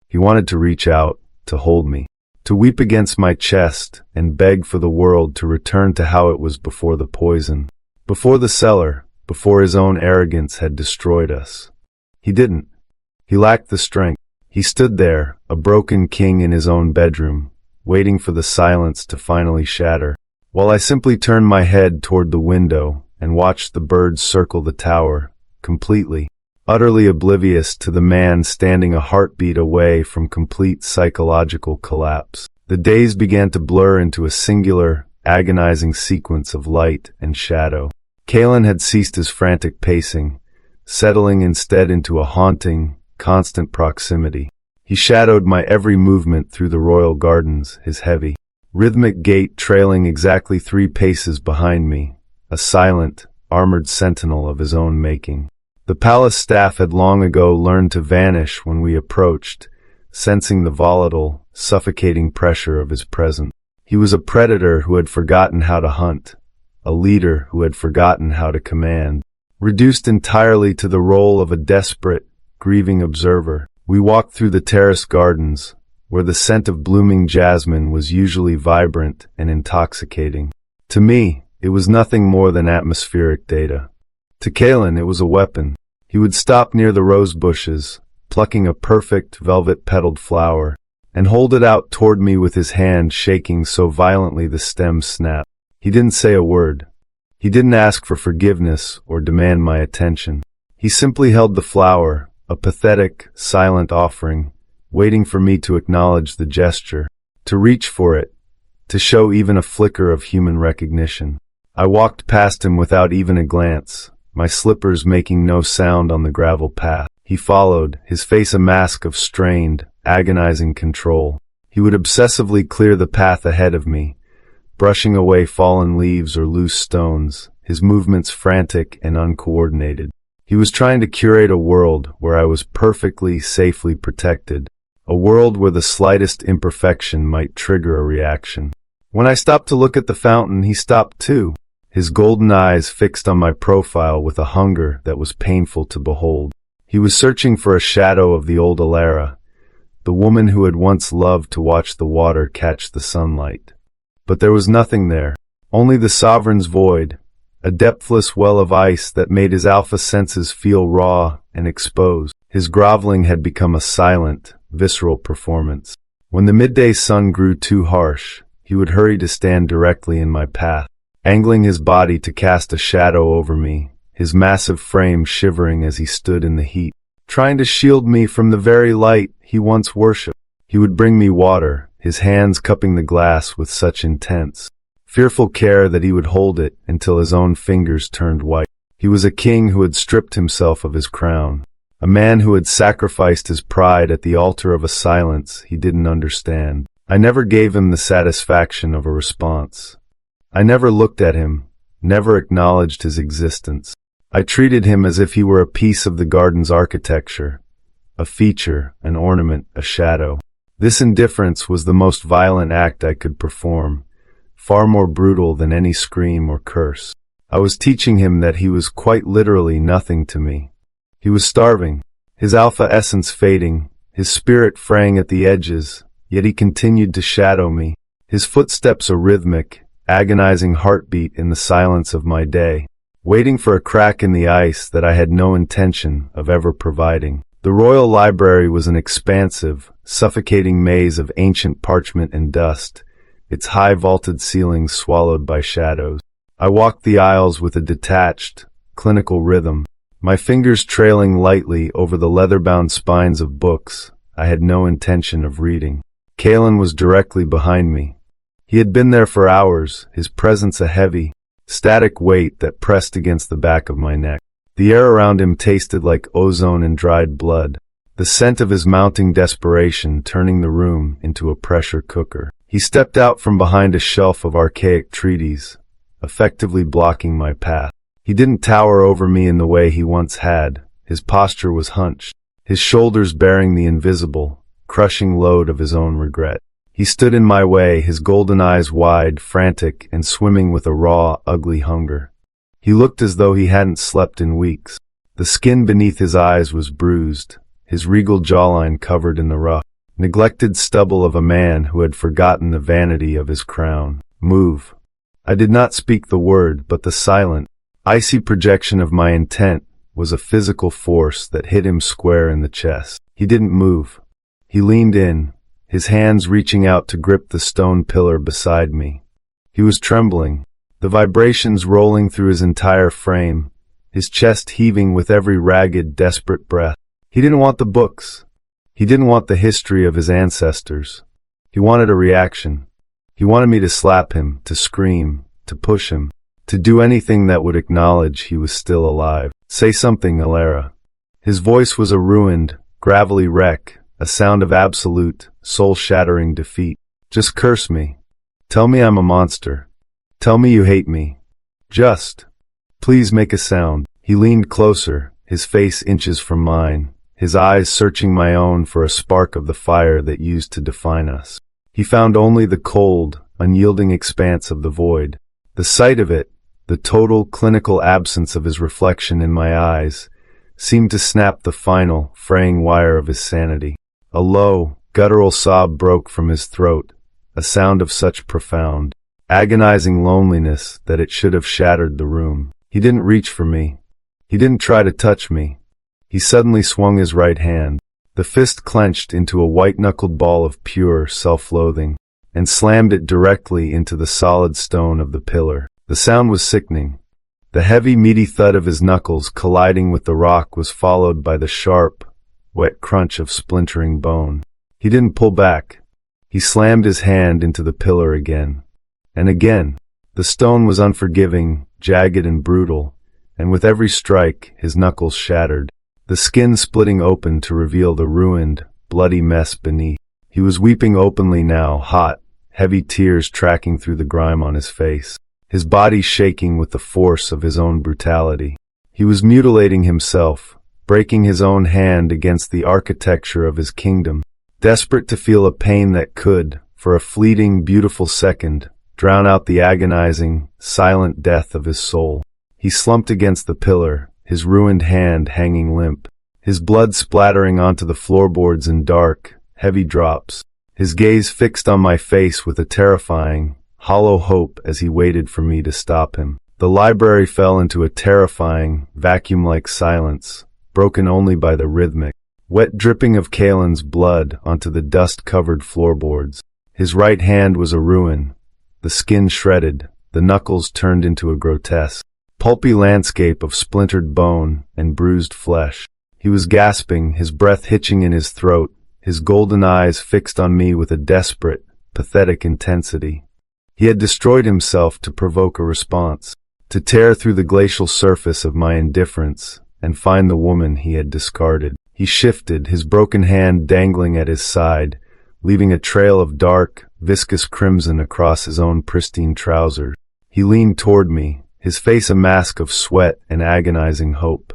He wanted to reach out, to hold me, to weep against my chest and beg for the world to return to how it was before the poison, before the cellar, before his own arrogance had destroyed us. He didn't. He lacked the strength. He stood there, a broken king in his own bedroom, waiting for the silence to finally shatter, while I simply turned my head toward the window and watched the birds circle the tower, completely, utterly oblivious to the man standing a heartbeat away from complete psychological collapse. The days began to blur into a singular, agonizing sequence of light and shadow. Kalen had ceased his frantic pacing, settling instead into a haunting, constant proximity. He shadowed my every movement through the royal gardens, his heavy, rhythmic gait trailing exactly 3 paces behind me, a silent, armored sentinel of his own making. The palace staff had long ago learned to vanish when we approached, sensing the volatile, suffocating pressure of his presence. He was a predator who had forgotten how to hunt, a leader who had forgotten how to command. Reduced entirely to the role of a desperate, grieving observer, we walked through the terrace gardens, where the scent of blooming jasmine was usually vibrant and intoxicating. To me, it was nothing more than atmospheric data. To Kalen, it was a weapon. He would stop near the rose bushes, plucking a perfect velvet-petaled flower, and hold it out toward me with his hand shaking so violently the stem snapped. He didn't say a word. He didn't ask for forgiveness or demand my attention. He simply held the flower, a pathetic, silent offering, waiting for me to acknowledge the gesture, to reach for it, to show even a flicker of human recognition. I walked past him without even a glance, my slippers making no sound on the gravel path. He followed, his face a mask of strained, agonizing control. He would obsessively clear the path ahead of me, brushing away fallen leaves or loose stones, his movements frantic and uncoordinated. He was trying to curate a world where I was perfectly, safely protected, a world where the slightest imperfection might trigger a reaction. When I stopped to look at the fountain, he stopped too, his golden eyes fixed on my profile with a hunger that was painful to behold. He was searching for a shadow of the old Alara, the woman who had once loved to watch the water catch the sunlight. But there was nothing there, only the sovereign's void, a depthless well of ice that made his alpha senses feel raw and exposed. His groveling had become a silent, visceral performance. When the midday sun grew too harsh, he would hurry to stand directly in my path, angling his body to cast a shadow over me, his massive frame shivering as he stood in the heat, trying to shield me from the very light he once worshipped. He would bring me water, his hands cupping the glass with such intense, fearful care that he would hold it until his own fingers turned white. He was a king who had stripped himself of his crown, a man who had sacrificed his pride at the altar of a silence he didn't understand. I never gave him the satisfaction of a response. I never looked at him, never acknowledged his existence. I treated him as if he were a piece of the garden's architecture, a feature, an ornament, a shadow. This indifference was the most violent act I could perform, far more brutal than any scream or curse. I was teaching him that he was quite literally nothing to me. He was starving, his alpha essence fading, his spirit fraying at the edges, yet he continued to shadow me, his footsteps a rhythmic, agonizing heartbeat in the silence of my day, waiting for a crack in the ice that I had no intention of ever providing. The Royal Library was an expansive, suffocating maze of ancient parchment and dust, its high vaulted ceilings swallowed by shadows. I walked the aisles with a detached, clinical rhythm, my fingers trailing lightly over the leather-bound spines of books I had no intention of reading. Kalen was directly behind me. He had been there for hours, his presence a heavy, static weight that pressed against the back of my neck. The air around him tasted like ozone and dried blood, the scent of his mounting desperation turning the room into a pressure cooker. He stepped out from behind a shelf of archaic treaties, effectively blocking my path. He didn't tower over me in the way he once had. His posture was hunched, his shoulders bearing the invisible, crushing load of his own regret. He stood in my way, his golden eyes wide, frantic, and swimming with a raw, ugly hunger. He looked as though he hadn't slept in weeks. The skin beneath his eyes was bruised, his regal jawline covered in the rough, neglected stubble of a man who had forgotten the vanity of his crown. Move. I did not speak the word, but the silent, icy projection of my intent was a physical force that hit him square in the chest. He didn't move. He leaned in, his hands reaching out to grip the stone pillar beside me. He was trembling, the vibrations rolling through his entire frame, his chest heaving with every ragged, desperate breath. He didn't want the books. He didn't want the history of his ancestors. He wanted a reaction. He wanted me to slap him, to scream, to push him, to do anything that would acknowledge he was still alive. Say something, Alara. His voice was a ruined, gravelly wreck, a sound of absolute, soul-shattering defeat. Just curse me. Tell me I'm a monster. Tell me you hate me. Just. Please make a sound. He leaned closer, his face inches from mine, his eyes searching my own for a spark of the fire that used to define us. He found only the cold, unyielding expanse of the void. The sight of it, the total clinical absence of his reflection in my eyes, seemed to snap the final, fraying wire of his sanity. A low, guttural sob broke from his throat, a sound of such profound, agonizing loneliness that it should have shattered the room. He didn't reach for me. He didn't try to touch me. He suddenly swung his right hand. The fist clenched into a white-knuckled ball of pure self-loathing, and slammed it directly into the solid stone of the pillar. The sound was sickening. The heavy, meaty thud of his knuckles colliding with the rock was followed by the sharp, wet crunch of splintering bone. He didn't pull back. He slammed his hand into the pillar again. And again. The stone was unforgiving, jagged and brutal, and with every strike, his knuckles shattered, the skin splitting open to reveal the ruined, bloody mess beneath. He was weeping openly now, hot, heavy tears tracking through the grime on his face, his body shaking with the force of his own brutality. He was mutilating himself, breaking his own hand against the architecture of his kingdom, desperate to feel a pain that could, for a fleeting, beautiful second, drown out the agonizing, silent death of his soul. He slumped against the pillar, his ruined hand hanging limp, his blood splattering onto the floorboards in dark, heavy drops, his gaze fixed on my face with a terrifying, hollow hope as he waited for me to stop him. The library fell into a terrifying, vacuum-like silence, broken only by the rhythmic, wet dripping of Kalen's blood onto the dust-covered floorboards. His right hand was a ruin, the skin shredded, the knuckles turned into a grotesque, pulpy landscape of splintered bone and bruised flesh. He was gasping, his breath hitching in his throat, his golden eyes fixed on me with a desperate, pathetic intensity. He had destroyed himself to provoke a response, to tear through the glacial surface of my indifference and find the woman he had discarded. He shifted, his broken hand dangling at his side, leaving a trail of dark, viscous crimson across his own pristine trousers. He leaned toward me, his face a mask of sweat and agonizing hope.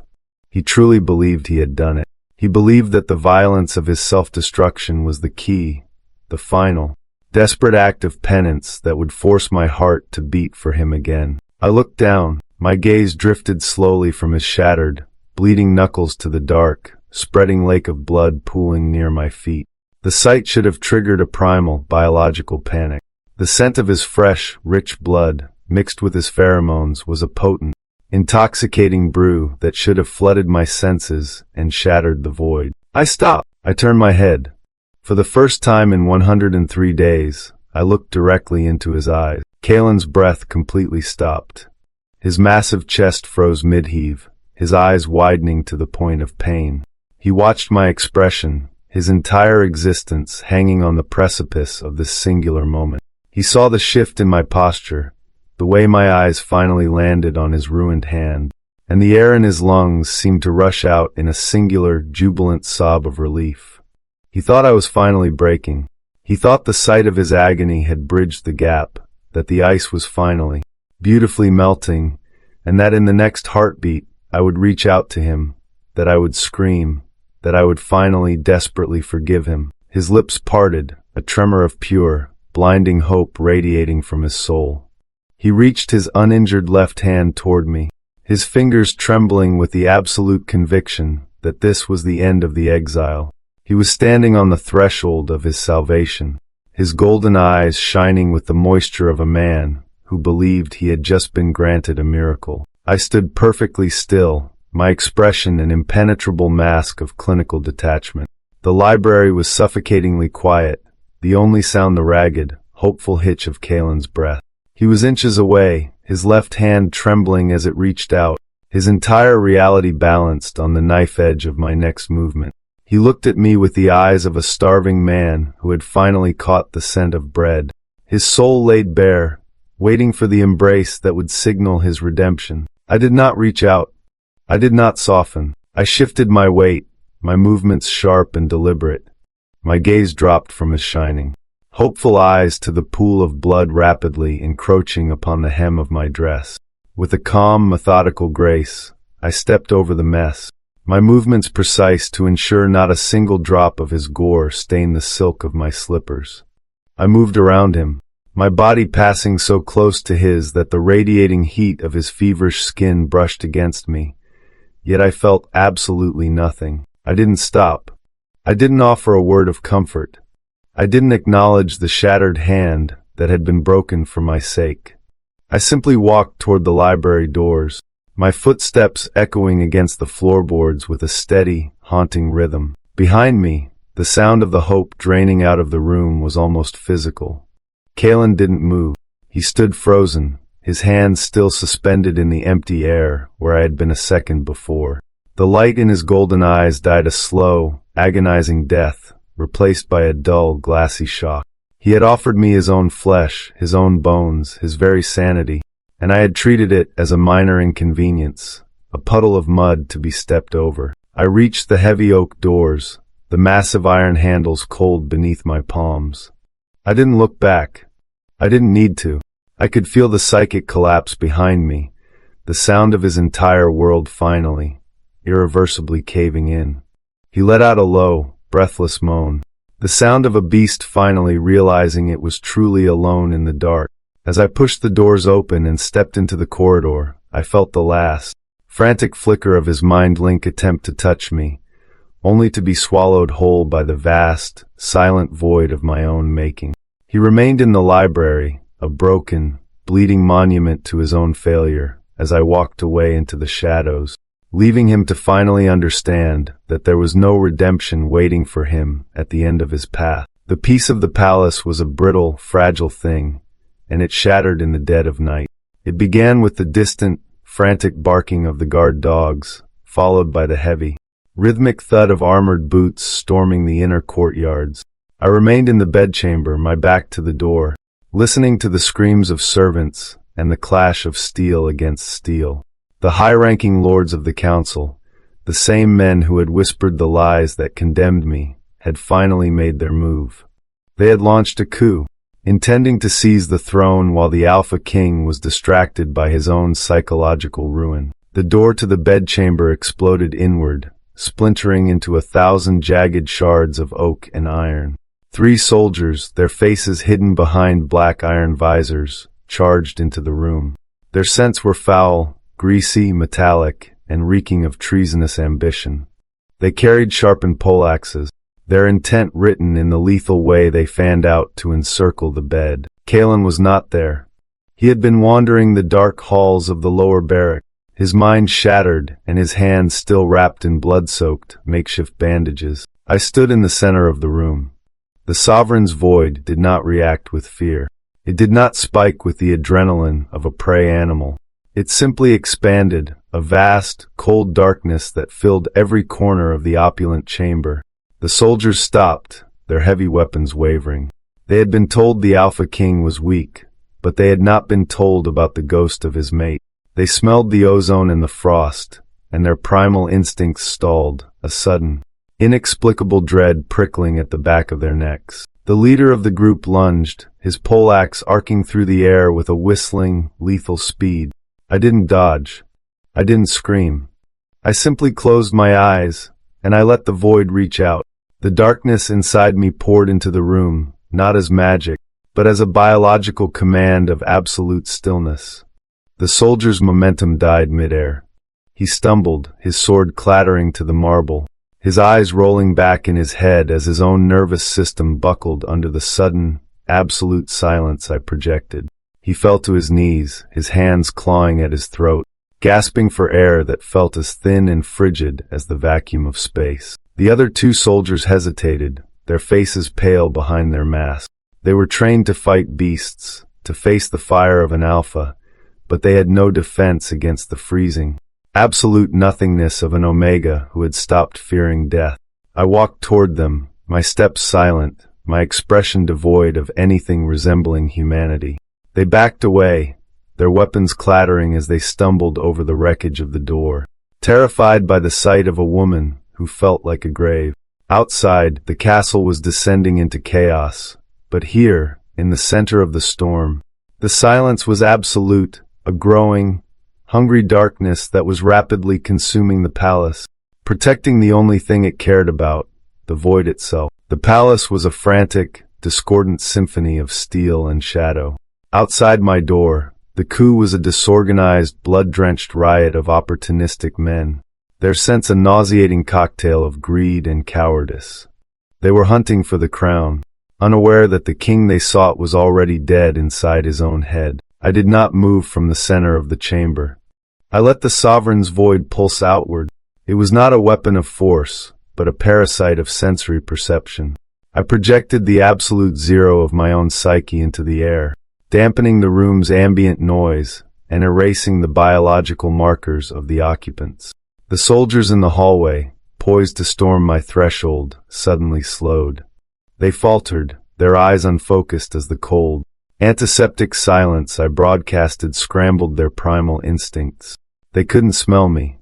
He truly believed he had done it. He believed that the violence of his self-destruction was the key, the final, desperate act of penance that would force my heart to beat for him again. I looked down, my gaze drifted slowly from his shattered, bleeding knuckles to the dark, spreading lake of blood pooling near my feet. The sight should have triggered a primal, biological panic. The scent of his fresh, rich blood, mixed with his pheromones, was a potent, intoxicating brew that should have flooded my senses and shattered the void. I stopped. I turned my head. For the first time in 103 days, I looked directly into his eyes. Kalen's breath completely stopped. His massive chest froze mid-heave, his eyes widening to the point of pain. He watched my expression, his entire existence hanging on the precipice of this singular moment. He saw the shift in my posture, the way my eyes finally landed on his ruined hand, and the air in his lungs seemed to rush out in a singular, jubilant sob of relief. He thought I was finally breaking. He thought the sight of his agony had bridged the gap, that the ice was finally, beautifully melting, and that in the next heartbeat I would reach out to him, that I would scream, that I would finally desperately forgive him. His lips parted, a tremor of pure, blinding hope radiating from his soul. He reached his uninjured left hand toward me, his fingers trembling with the absolute conviction that this was the end of the exile. He was standing on the threshold of his salvation, his golden eyes shining with the moisture of a man who believed he had just been granted a miracle. I stood perfectly still, my expression an impenetrable mask of clinical detachment. The library was suffocatingly quiet, the only sound the ragged, hopeful hitch of Kalen's breath. He was inches away, his left hand trembling as it reached out, his entire reality balanced on the knife edge of my next movement. He looked at me with the eyes of a starving man who had finally caught the scent of bread, his soul laid bare, waiting for the embrace that would signal his redemption. I did not reach out. I did not soften. I shifted my weight, my movements sharp and deliberate. My gaze dropped from his shining, hopeful eyes to the pool of blood rapidly encroaching upon the hem of my dress. With a calm, methodical grace, I stepped over the mess, my movements precise to ensure not a single drop of his gore stained the silk of my slippers. I moved around him, my body passing so close to his that the radiating heat of his feverish skin brushed against me. Yet I felt absolutely nothing. I didn't stop. I didn't offer a word of comfort. I didn't acknowledge the shattered hand, that had been broken for my sake. I simply walked toward the library doors, my footsteps echoing against the floorboards with a steady, haunting rhythm. Behind me, the sound of the hope draining out of the room was almost physical. Kalen didn't move. He stood frozen, his hands still suspended in the empty air where I had been a second before. The light in his golden eyes died a slow, agonizing death, replaced by a dull, glassy shock. He had offered me his own flesh, his own bones, his very sanity, and I had treated it as a minor inconvenience, a puddle of mud to be stepped over. I reached the heavy oak doors, the massive iron handles cold beneath my palms. I didn't look back. I didn't need to. I could feel the psychic collapse behind me, the sound of his entire world finally, irreversibly caving in. He let out a low, breathless moan, the sound of a beast finally realizing it was truly alone in the dark. As I pushed the doors open and stepped into the corridor, I felt the last, frantic flicker of his mind-link attempt to touch me, only to be swallowed whole by the vast, silent void of my own making. He remained in the library, a broken, bleeding monument to his own failure, as I walked away into the shadows, leaving him to finally understand that there was no redemption waiting for him at the end of his path. The peace of the palace was a brittle, fragile thing, and it shattered in the dead of night. It began with the distant, frantic barking of the guard dogs, followed by the heavy, rhythmic thud of armored boots storming the inner courtyards. I remained in the bedchamber, my back to the door, listening to the screams of servants and the clash of steel against steel. The high-ranking lords of the council, the same men who had whispered the lies that condemned me, had finally made their move. They had launched a coup, intending to seize the throne while the Alpha King was distracted by his own psychological ruin. The door to the bedchamber exploded inward, splintering into 1,000 jagged shards of oak and iron. 3 soldiers, their faces hidden behind black iron visors, charged into the room. Their scents were foul, greasy, metallic, and reeking of treasonous ambition. They carried sharpened poleaxes, their intent written in the lethal way they fanned out to encircle the bed. Kalen was not there. He had been wandering the dark halls of the lower barrack, his mind shattered and his hands still wrapped in blood-soaked, makeshift bandages. I stood in the center of the room. The sovereign's void did not react with fear. It did not spike with the adrenaline of a prey animal. It simply expanded, a vast, cold darkness that filled every corner of the opulent chamber. The soldiers stopped, their heavy weapons wavering. They had been told the Alpha King was weak, but they had not been told about the ghost of his mate. They smelled the ozone and the frost, and their primal instincts stalled, a sudden, inexplicable dread prickling at the back of their necks. The leader of the group lunged, his poleaxe arcing through the air with a whistling, lethal speed. I didn't dodge. I didn't scream. I simply closed my eyes, and I let the void reach out. The darkness inside me poured into the room, not as magic, but as a biological command of absolute stillness. The soldier's momentum died midair. He stumbled, his sword clattering to the marble, his eyes rolling back in his head as his own nervous system buckled under the sudden, absolute silence I projected. He fell to his knees, his hands clawing at his throat, gasping for air that felt as thin and frigid as the vacuum of space. The other 2 soldiers hesitated, their faces pale behind their masks. They were trained to fight beasts, to face the fire of an alpha, but they had no defense against the freezing, absolute nothingness of an omega who had stopped fearing death. I walked toward them, my steps silent, my expression devoid of anything resembling humanity. They backed away, their weapons clattering as they stumbled over the wreckage of the door, terrified by the sight of a woman who felt like a grave. Outside, the castle was descending into chaos, but here, in the center of the storm, the silence was absolute, a growing, hungry darkness that was rapidly consuming the palace, protecting the only thing it cared about, the void itself. The palace was a frantic, discordant symphony of steel and shadow. Outside my door, the coup was a disorganized, blood-drenched riot of opportunistic men, their scents a nauseating cocktail of greed and cowardice. They were hunting for the crown. unaware that the king they sought was already dead inside his own head. I did not move from the center of the chamber. I let the sovereign's void pulse outward. It was not a weapon of force, but a parasite of sensory perception. I projected the absolute zero of my own psyche into the air, dampening the room's ambient noise and erasing the biological markers of the occupants. The soldiers in the hallway, poised to storm my threshold, suddenly slowed. They faltered, their eyes unfocused as the cold, antiseptic silence I broadcasted scrambled their primal instincts. They couldn't smell me.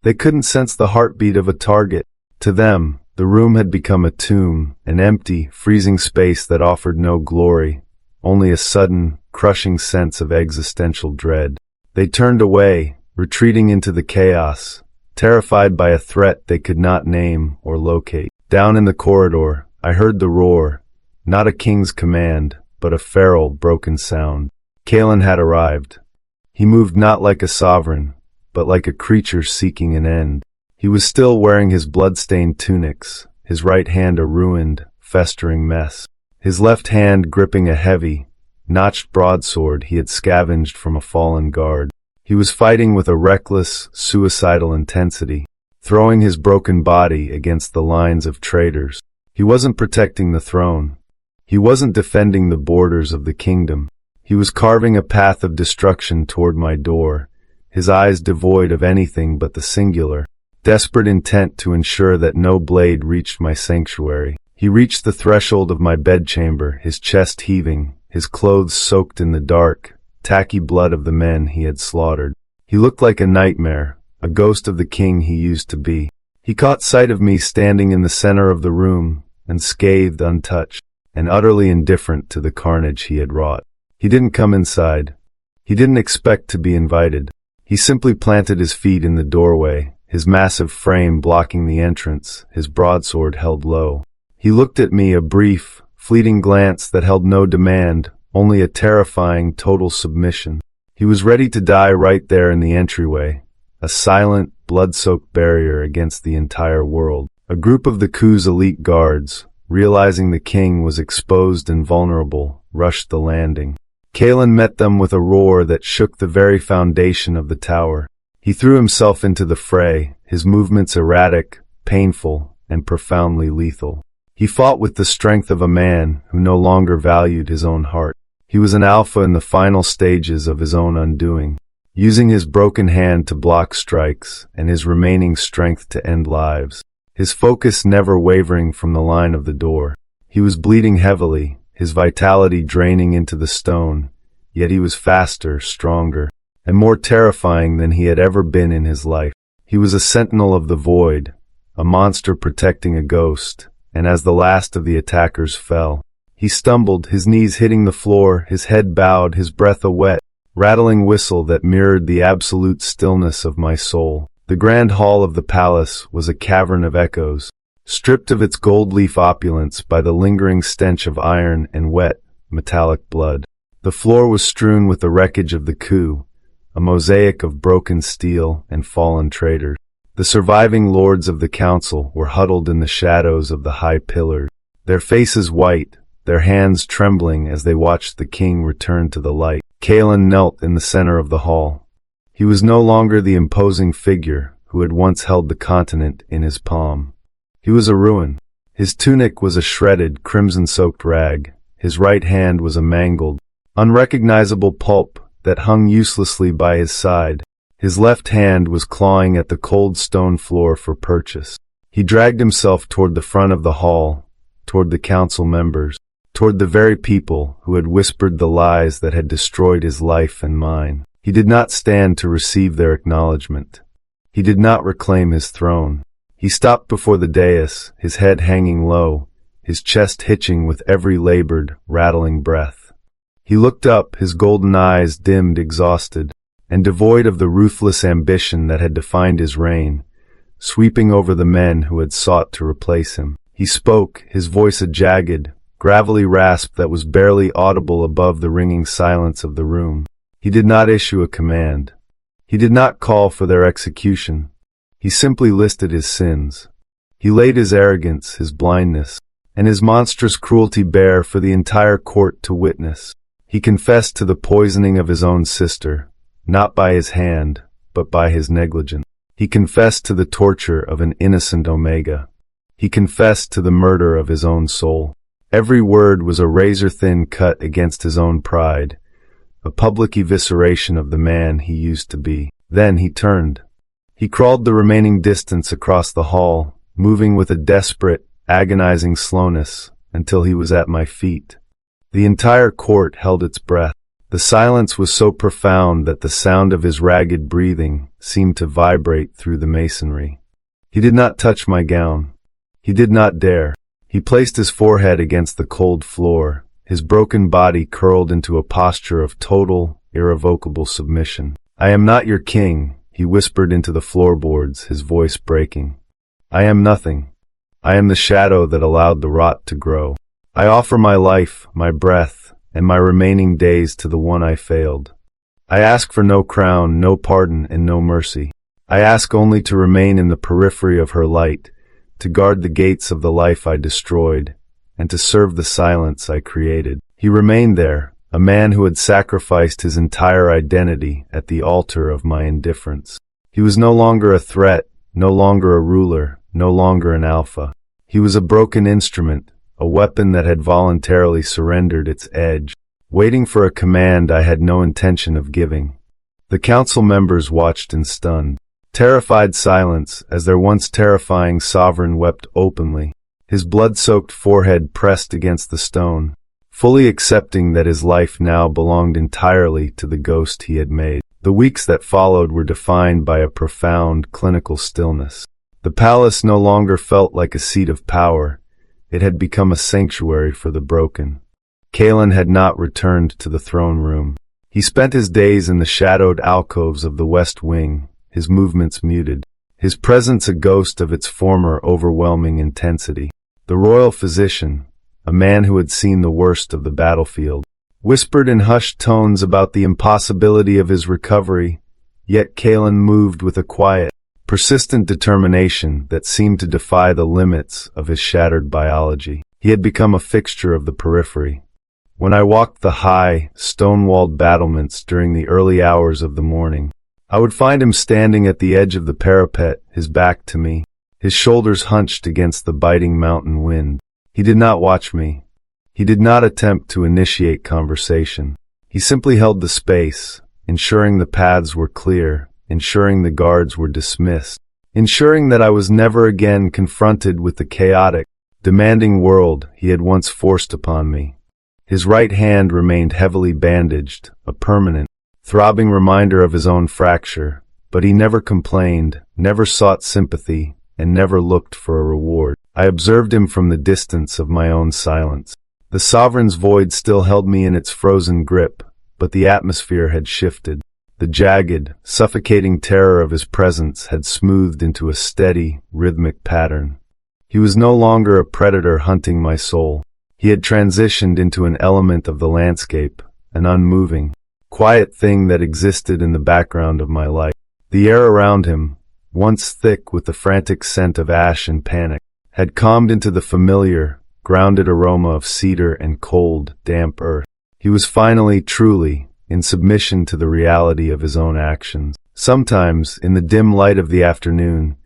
They couldn't sense the heartbeat of a target. To them, the room had become a tomb, an empty, freezing space that offered no glory, only a sudden, crushing sense of existential dread. They turned away, retreating into the chaos, terrified by a threat they could not name or locate. Down in the corridor, I heard the roar, not a king's command, but a feral, broken sound. Kalen had arrived. He moved not like a sovereign, but like a creature seeking an end. He was still wearing his blood-stained tunics, his right hand a ruined, festering mess, his left hand gripping a heavy, notched broadsword he had scavenged from a fallen guard. He was fighting with a reckless, suicidal intensity, throwing his broken body against the lines of traitors. He wasn't protecting the throne. He wasn't defending the borders of the kingdom. He was carving a path of destruction toward my door, his eyes devoid of anything but the singular, desperate intent to ensure that no blade reached my sanctuary. He reached the threshold of my bedchamber, his chest heaving, his clothes soaked in the dark, tacky blood of the men he had slaughtered. He looked like a nightmare, a ghost of the king he used to be. He caught sight of me standing in the center of the room, unscathed, untouched, and utterly indifferent to the carnage he had wrought. He didn't come inside. He didn't expect to be invited. He simply planted his feet in the doorway, his massive frame blocking the entrance, his broadsword held low. He looked at me, a brief, fleeting glance that held no demand, only a terrifying, total submission. He was ready to die right there in the entryway, a silent, blood-soaked barrier against the entire world. A group of the coup's elite guards, realizing the king was exposed and vulnerable, rushed the landing. Kalen met them with a roar that shook the very foundation of the tower. He threw himself into the fray, his movements erratic, painful, and profoundly lethal. He fought with the strength of a man who no longer valued his own heart. He was an alpha in the final stages of his own undoing, using his broken hand to block strikes and his remaining strength to end lives. His focus never wavering from the line of the door. He was bleeding heavily, his vitality draining into the stone, yet he was faster, stronger, and more terrifying than he had ever been in his life. He was a sentinel of the void, a monster protecting a ghost, and as the last of the attackers fell, he stumbled, his knees hitting the floor, his head bowed, his breath a wet, rattling whistle that mirrored the absolute stillness of my soul. The grand hall of the palace was a cavern of echoes, stripped of its gold leaf opulence by the lingering stench of iron and wet, metallic blood. The floor was strewn with the wreckage of the coup, a mosaic of broken steel and fallen traitors. The surviving lords of the council were huddled in the shadows of the high pillars, their faces white, their hands trembling as they watched the king return to the light. Kalen knelt in the center of the hall. He was no longer the imposing figure who had once held the continent in his palm. He was a ruin. His tunic was a shredded, crimson-soaked rag. His right hand was a mangled, unrecognizable pulp that hung uselessly by his side. His left hand was clawing at the cold stone floor for purchase. He dragged himself toward the front of the hall, toward the council members, toward the very people who had whispered the lies that had destroyed his life and mine. He did not stand to receive their acknowledgement. He did not reclaim his throne. He stopped before the dais, his head hanging low, his chest hitching with every labored, rattling breath. He looked up, his golden eyes dimmed, exhausted, and devoid of the ruthless ambition that had defined his reign, sweeping over the men who had sought to replace him. He spoke, his voice a jagged, gravelly rasp that was barely audible above the ringing silence of the room. He did not issue a command. He did not call for their execution. He simply listed his sins. He laid his arrogance, his blindness, and his monstrous cruelty bare for the entire court to witness. He confessed to the poisoning of his own sister, not by his hand, but by his negligence. He confessed to the torture of an innocent Omega. He confessed to the murder of his own soul. Every word was a razor-thin cut against his own pride, a public evisceration of the man he used to be. Then he turned. He crawled the remaining distance across the hall, moving with a desperate, agonizing slowness, until he was at my feet. The entire court held its breath. The silence was so profound that the sound of his ragged breathing seemed to vibrate through the masonry. He did not touch my gown. He did not dare. He placed his forehead against the cold floor, his broken body curled into a posture of total, irrevocable submission. "I am not your king," he whispered into the floorboards, his voice breaking. "I am nothing. I am the shadow that allowed the rot to grow. I offer my life, my breath, and my remaining days to the one I failed. I ask for no crown, no pardon, and no mercy. I ask only to remain in the periphery of her light, to guard the gates of the life I destroyed, and to serve the silence I created." He remained there, a man who had sacrificed his entire identity at the altar of my indifference. He was no longer a threat, no longer a ruler, no longer an alpha. He was a broken instrument, a weapon that had voluntarily surrendered its edge, waiting for a command I had no intention of giving. The council members watched in stunned, terrified silence as their once terrifying sovereign wept openly, his blood-soaked forehead pressed against the stone, fully accepting that his life now belonged entirely to the ghost he had made. The weeks that followed were defined by a profound, clinical stillness. The palace no longer felt like a seat of power. It had become a sanctuary for the broken. Kalen had not returned to the throne room. He spent his days in the shadowed alcoves of the West Wing, his movements muted, his presence a ghost of its former overwhelming intensity. The royal physician, a man who had seen the worst of the battlefield, whispered in hushed tones about the impossibility of his recovery, yet Kalen moved with a quiet, persistent determination that seemed to defy the limits of his shattered biology. He had become a fixture of the periphery. When I walked the high, stone-walled battlements during the early hours of the morning, I would find him standing at the edge of the parapet, his back to me, his shoulders hunched against the biting mountain wind. He did not watch me. He did not attempt to initiate conversation. He simply held the space, ensuring the paths were clear, ensuring the guards were dismissed, ensuring that I was never again confronted with the chaotic, demanding world he had once forced upon me. His right hand remained heavily bandaged, a permanent, throbbing reminder of his own fracture, but he never complained, never sought sympathy, and never looked for a reward. I observed him from the distance of my own silence. The sovereign's void still held me in its frozen grip, but the atmosphere had shifted. The jagged, suffocating terror of his presence had smoothed into a steady, rhythmic pattern. He was no longer a predator hunting my soul. He had transitioned into an element of the landscape, an unmoving, quiet thing that existed in the background of my life. The air around him, once thick with the frantic scent of ash and panic, had calmed into the familiar, grounded aroma of cedar and cold, damp earth. He was finally, truly, in submission to the reality of his own actions. Sometimes, in the dim light of the afternoon,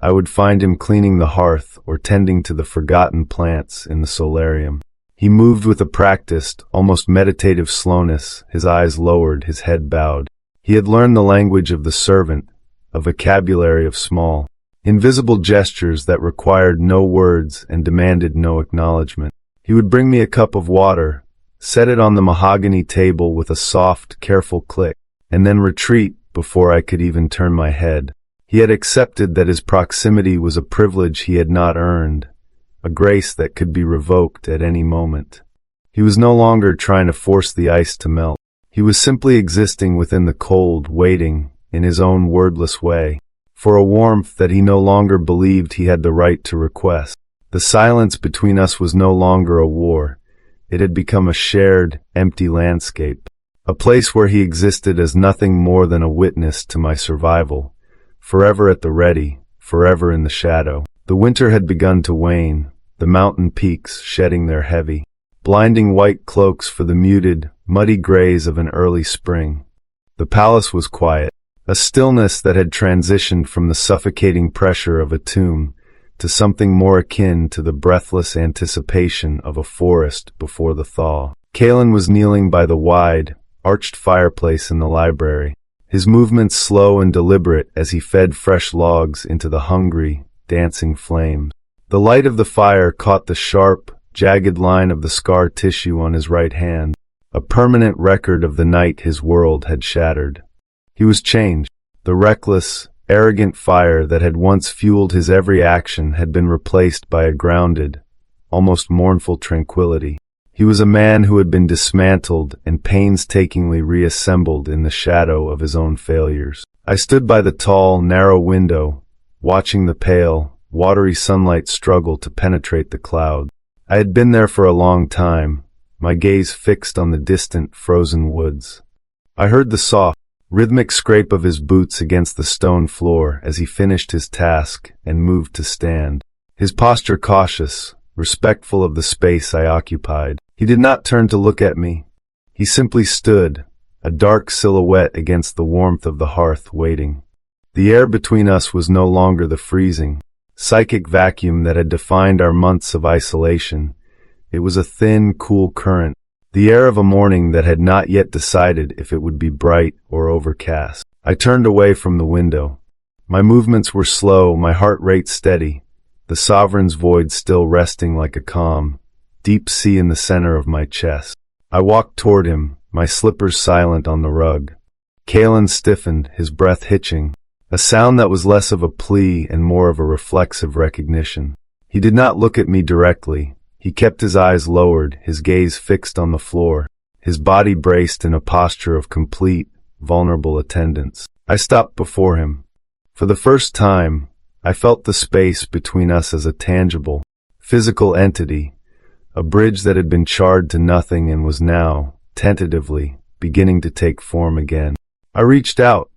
I would find him cleaning the hearth or tending to the forgotten plants in the solarium. He moved with a practiced, almost meditative slowness, his eyes lowered, his head bowed. He had learned the language of the servant, a vocabulary of small, invisible gestures that required no words and demanded no acknowledgement. He would bring me a cup of water, set it on the mahogany table with a soft, careful click, and then retreat before I could even turn my head. He had accepted that his proximity was a privilege he had not earned, a grace that could be revoked at any moment. He was no longer trying to force the ice to melt. He was simply existing within the cold, waiting, in his own wordless way, for a warmth that he no longer believed he had the right to request. The silence between us was no longer a war. It had become a shared, empty landscape, a place where he existed as nothing more than a witness to my survival, forever at the ready, forever in the shadow. The winter had begun to wane, the mountain peaks shedding their heavy, blinding white cloaks for the muted, muddy grays of an early spring. The palace was quiet, a stillness that had transitioned from the suffocating pressure of a tomb to something more akin to the breathless anticipation of a forest before the thaw. Kalen was kneeling by the wide, arched fireplace in the library, his movements slow and deliberate as he fed fresh logs into the hungry, dancing flames. The light of the fire caught the sharp, jagged line of the scar tissue on his right hand, a permanent record of the night his world had shattered. He was changed. The reckless, arrogant fire that had once fueled his every action had been replaced by a grounded, almost mournful tranquility. He was a man who had been dismantled and painstakingly reassembled in the shadow of his own failures. I stood by the tall, narrow window, watching the pale, watery sunlight struggle to penetrate the clouds. I had been there for a long time, my gaze fixed on the distant, frozen woods. I heard the soft, rhythmic scrape of his boots against the stone floor as he finished his task and moved to stand, his posture cautious, respectful of the space I occupied. He did not turn to look at me. He simply stood, a dark silhouette against the warmth of the hearth, waiting. The air between us was no longer the freezing, psychic vacuum that had defined our months of isolation. It was a thin, cool current, the air of a morning that had not yet decided if it would be bright or overcast. I turned away from the window. My movements were slow, my heart rate steady, the sovereign's void still resting like a calm, deep sea in the center of my chest. I walked toward him, my slippers silent on the rug. Kalen stiffened, his breath hitching, a sound that was less of a plea and more of a reflexive recognition. He did not look at me directly. He kept his eyes lowered, his gaze fixed on the floor, his body braced in a posture of complete, vulnerable attendance. I stopped before him. For the first time, I felt the space between us as a tangible, physical entity, a bridge that had been charred to nothing and was now, tentatively, beginning to take form again. I reached out.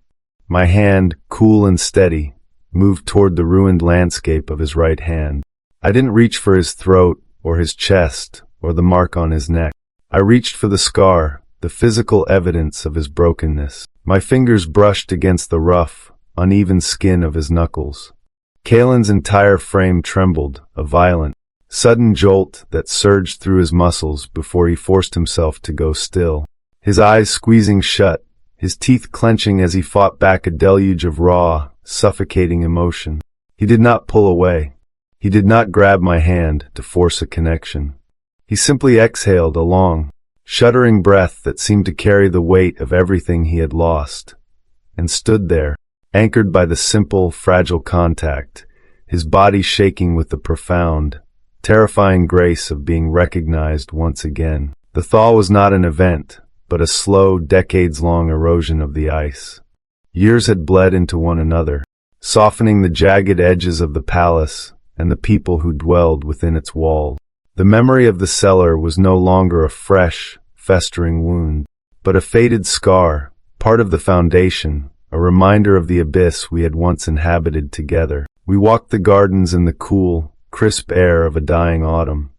My hand, cool and steady, moved toward the ruined landscape of his right hand. I didn't reach for his throat, or his chest, or the mark on his neck. I reached for the scar, the physical evidence of his brokenness. My fingers brushed against the rough, uneven skin of his knuckles. Kalen's entire frame trembled, a violent, sudden jolt that surged through his muscles before he forced himself to go still. His eyes squeezing shut, his teeth clenching as he fought back a deluge of raw, suffocating emotion. He did not pull away. He did not grab my hand to force a connection. He simply exhaled a long, shuddering breath that seemed to carry the weight of everything he had lost, and stood there, anchored by the simple, fragile contact, his body shaking with the profound, terrifying grace of being recognized once again. The thaw was not an event, but a slow, decades-long erosion of the ice. Years had bled into one another, softening the jagged edges of the palace and the people who dwelled within its walls. The memory of the cellar was no longer a fresh, festering wound, but a faded scar, part of the foundation, a reminder of the abyss we had once inhabited together. We walked the gardens in the cool, crisp air of a dying autumn.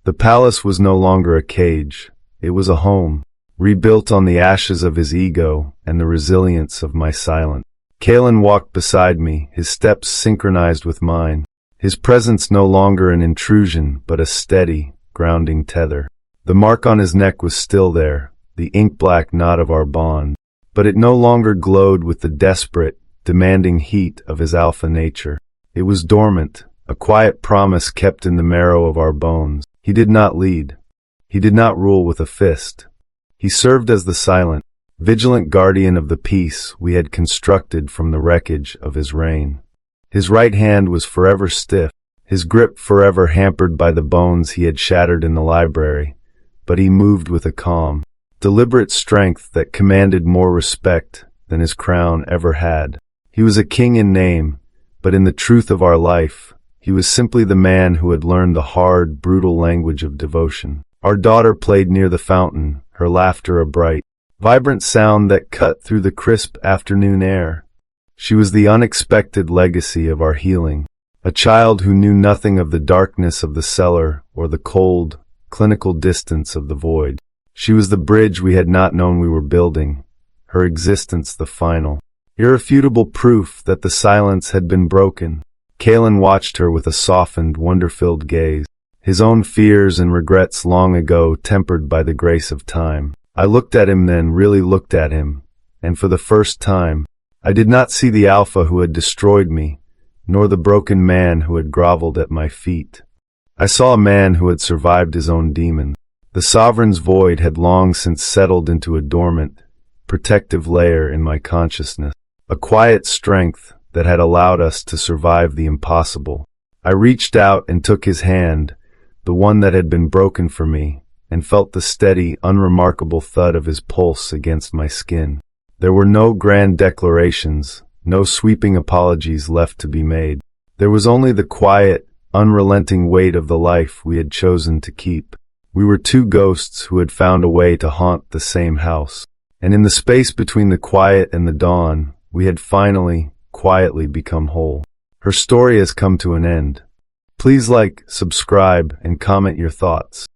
The palace was no longer a cage. It was a home, rebuilt on the ashes of his ego and the resilience of my silence. Kalen walked beside me, his steps synchronized with mine, his presence no longer an intrusion but a steady, grounding tether. The mark on his neck was still there, the ink-black knot of our bond, but it no longer glowed with the desperate, demanding heat of his alpha nature. It was dormant, a quiet promise kept in the marrow of our bones. He did not lead. He did not rule with a fist. He served as the silent, vigilant guardian of the peace we had constructed from the wreckage of his reign. His right hand was forever stiff, his grip forever hampered by the bones he had shattered in the library, but he moved with a calm, deliberate strength that commanded more respect than his crown ever had. He was a king in name, but in the truth of our life, he was simply the man who had learned the hard, brutal language of devotion. Our daughter played near the fountain, her laughter a bright, vibrant sound that cut through the crisp afternoon air. She was the unexpected legacy of our healing, A child who knew nothing of the darkness of the cellar or the cold, clinical distance of the void. She was the bridge we had not known we were building, her existence the final, irrefutable proof that the silence had been broken. Kalen watched her with a softened, wonder-filled gaze, his own fears and regrets long ago tempered by the grace of time. I looked at him then, really looked at him, and for the first time, I did not see the alpha who had destroyed me, nor the broken man who had groveled at my feet. I saw a man who had survived his own demon. The sovereign's void had long since settled into a dormant, protective layer in my consciousness, a quiet strength that had allowed us to survive the impossible. I reached out and took his hand, the one that had been broken for me, and felt the steady, unremarkable thud of his pulse against my skin. There were no grand declarations, no sweeping apologies left to be made. There was only the quiet, unrelenting weight of the life we had chosen to keep. We were two ghosts who had found a way to haunt the same house. And in the space between the quiet and the dawn, we had finally, quietly become whole. Her story has come to an end. Please like, subscribe, and comment your thoughts.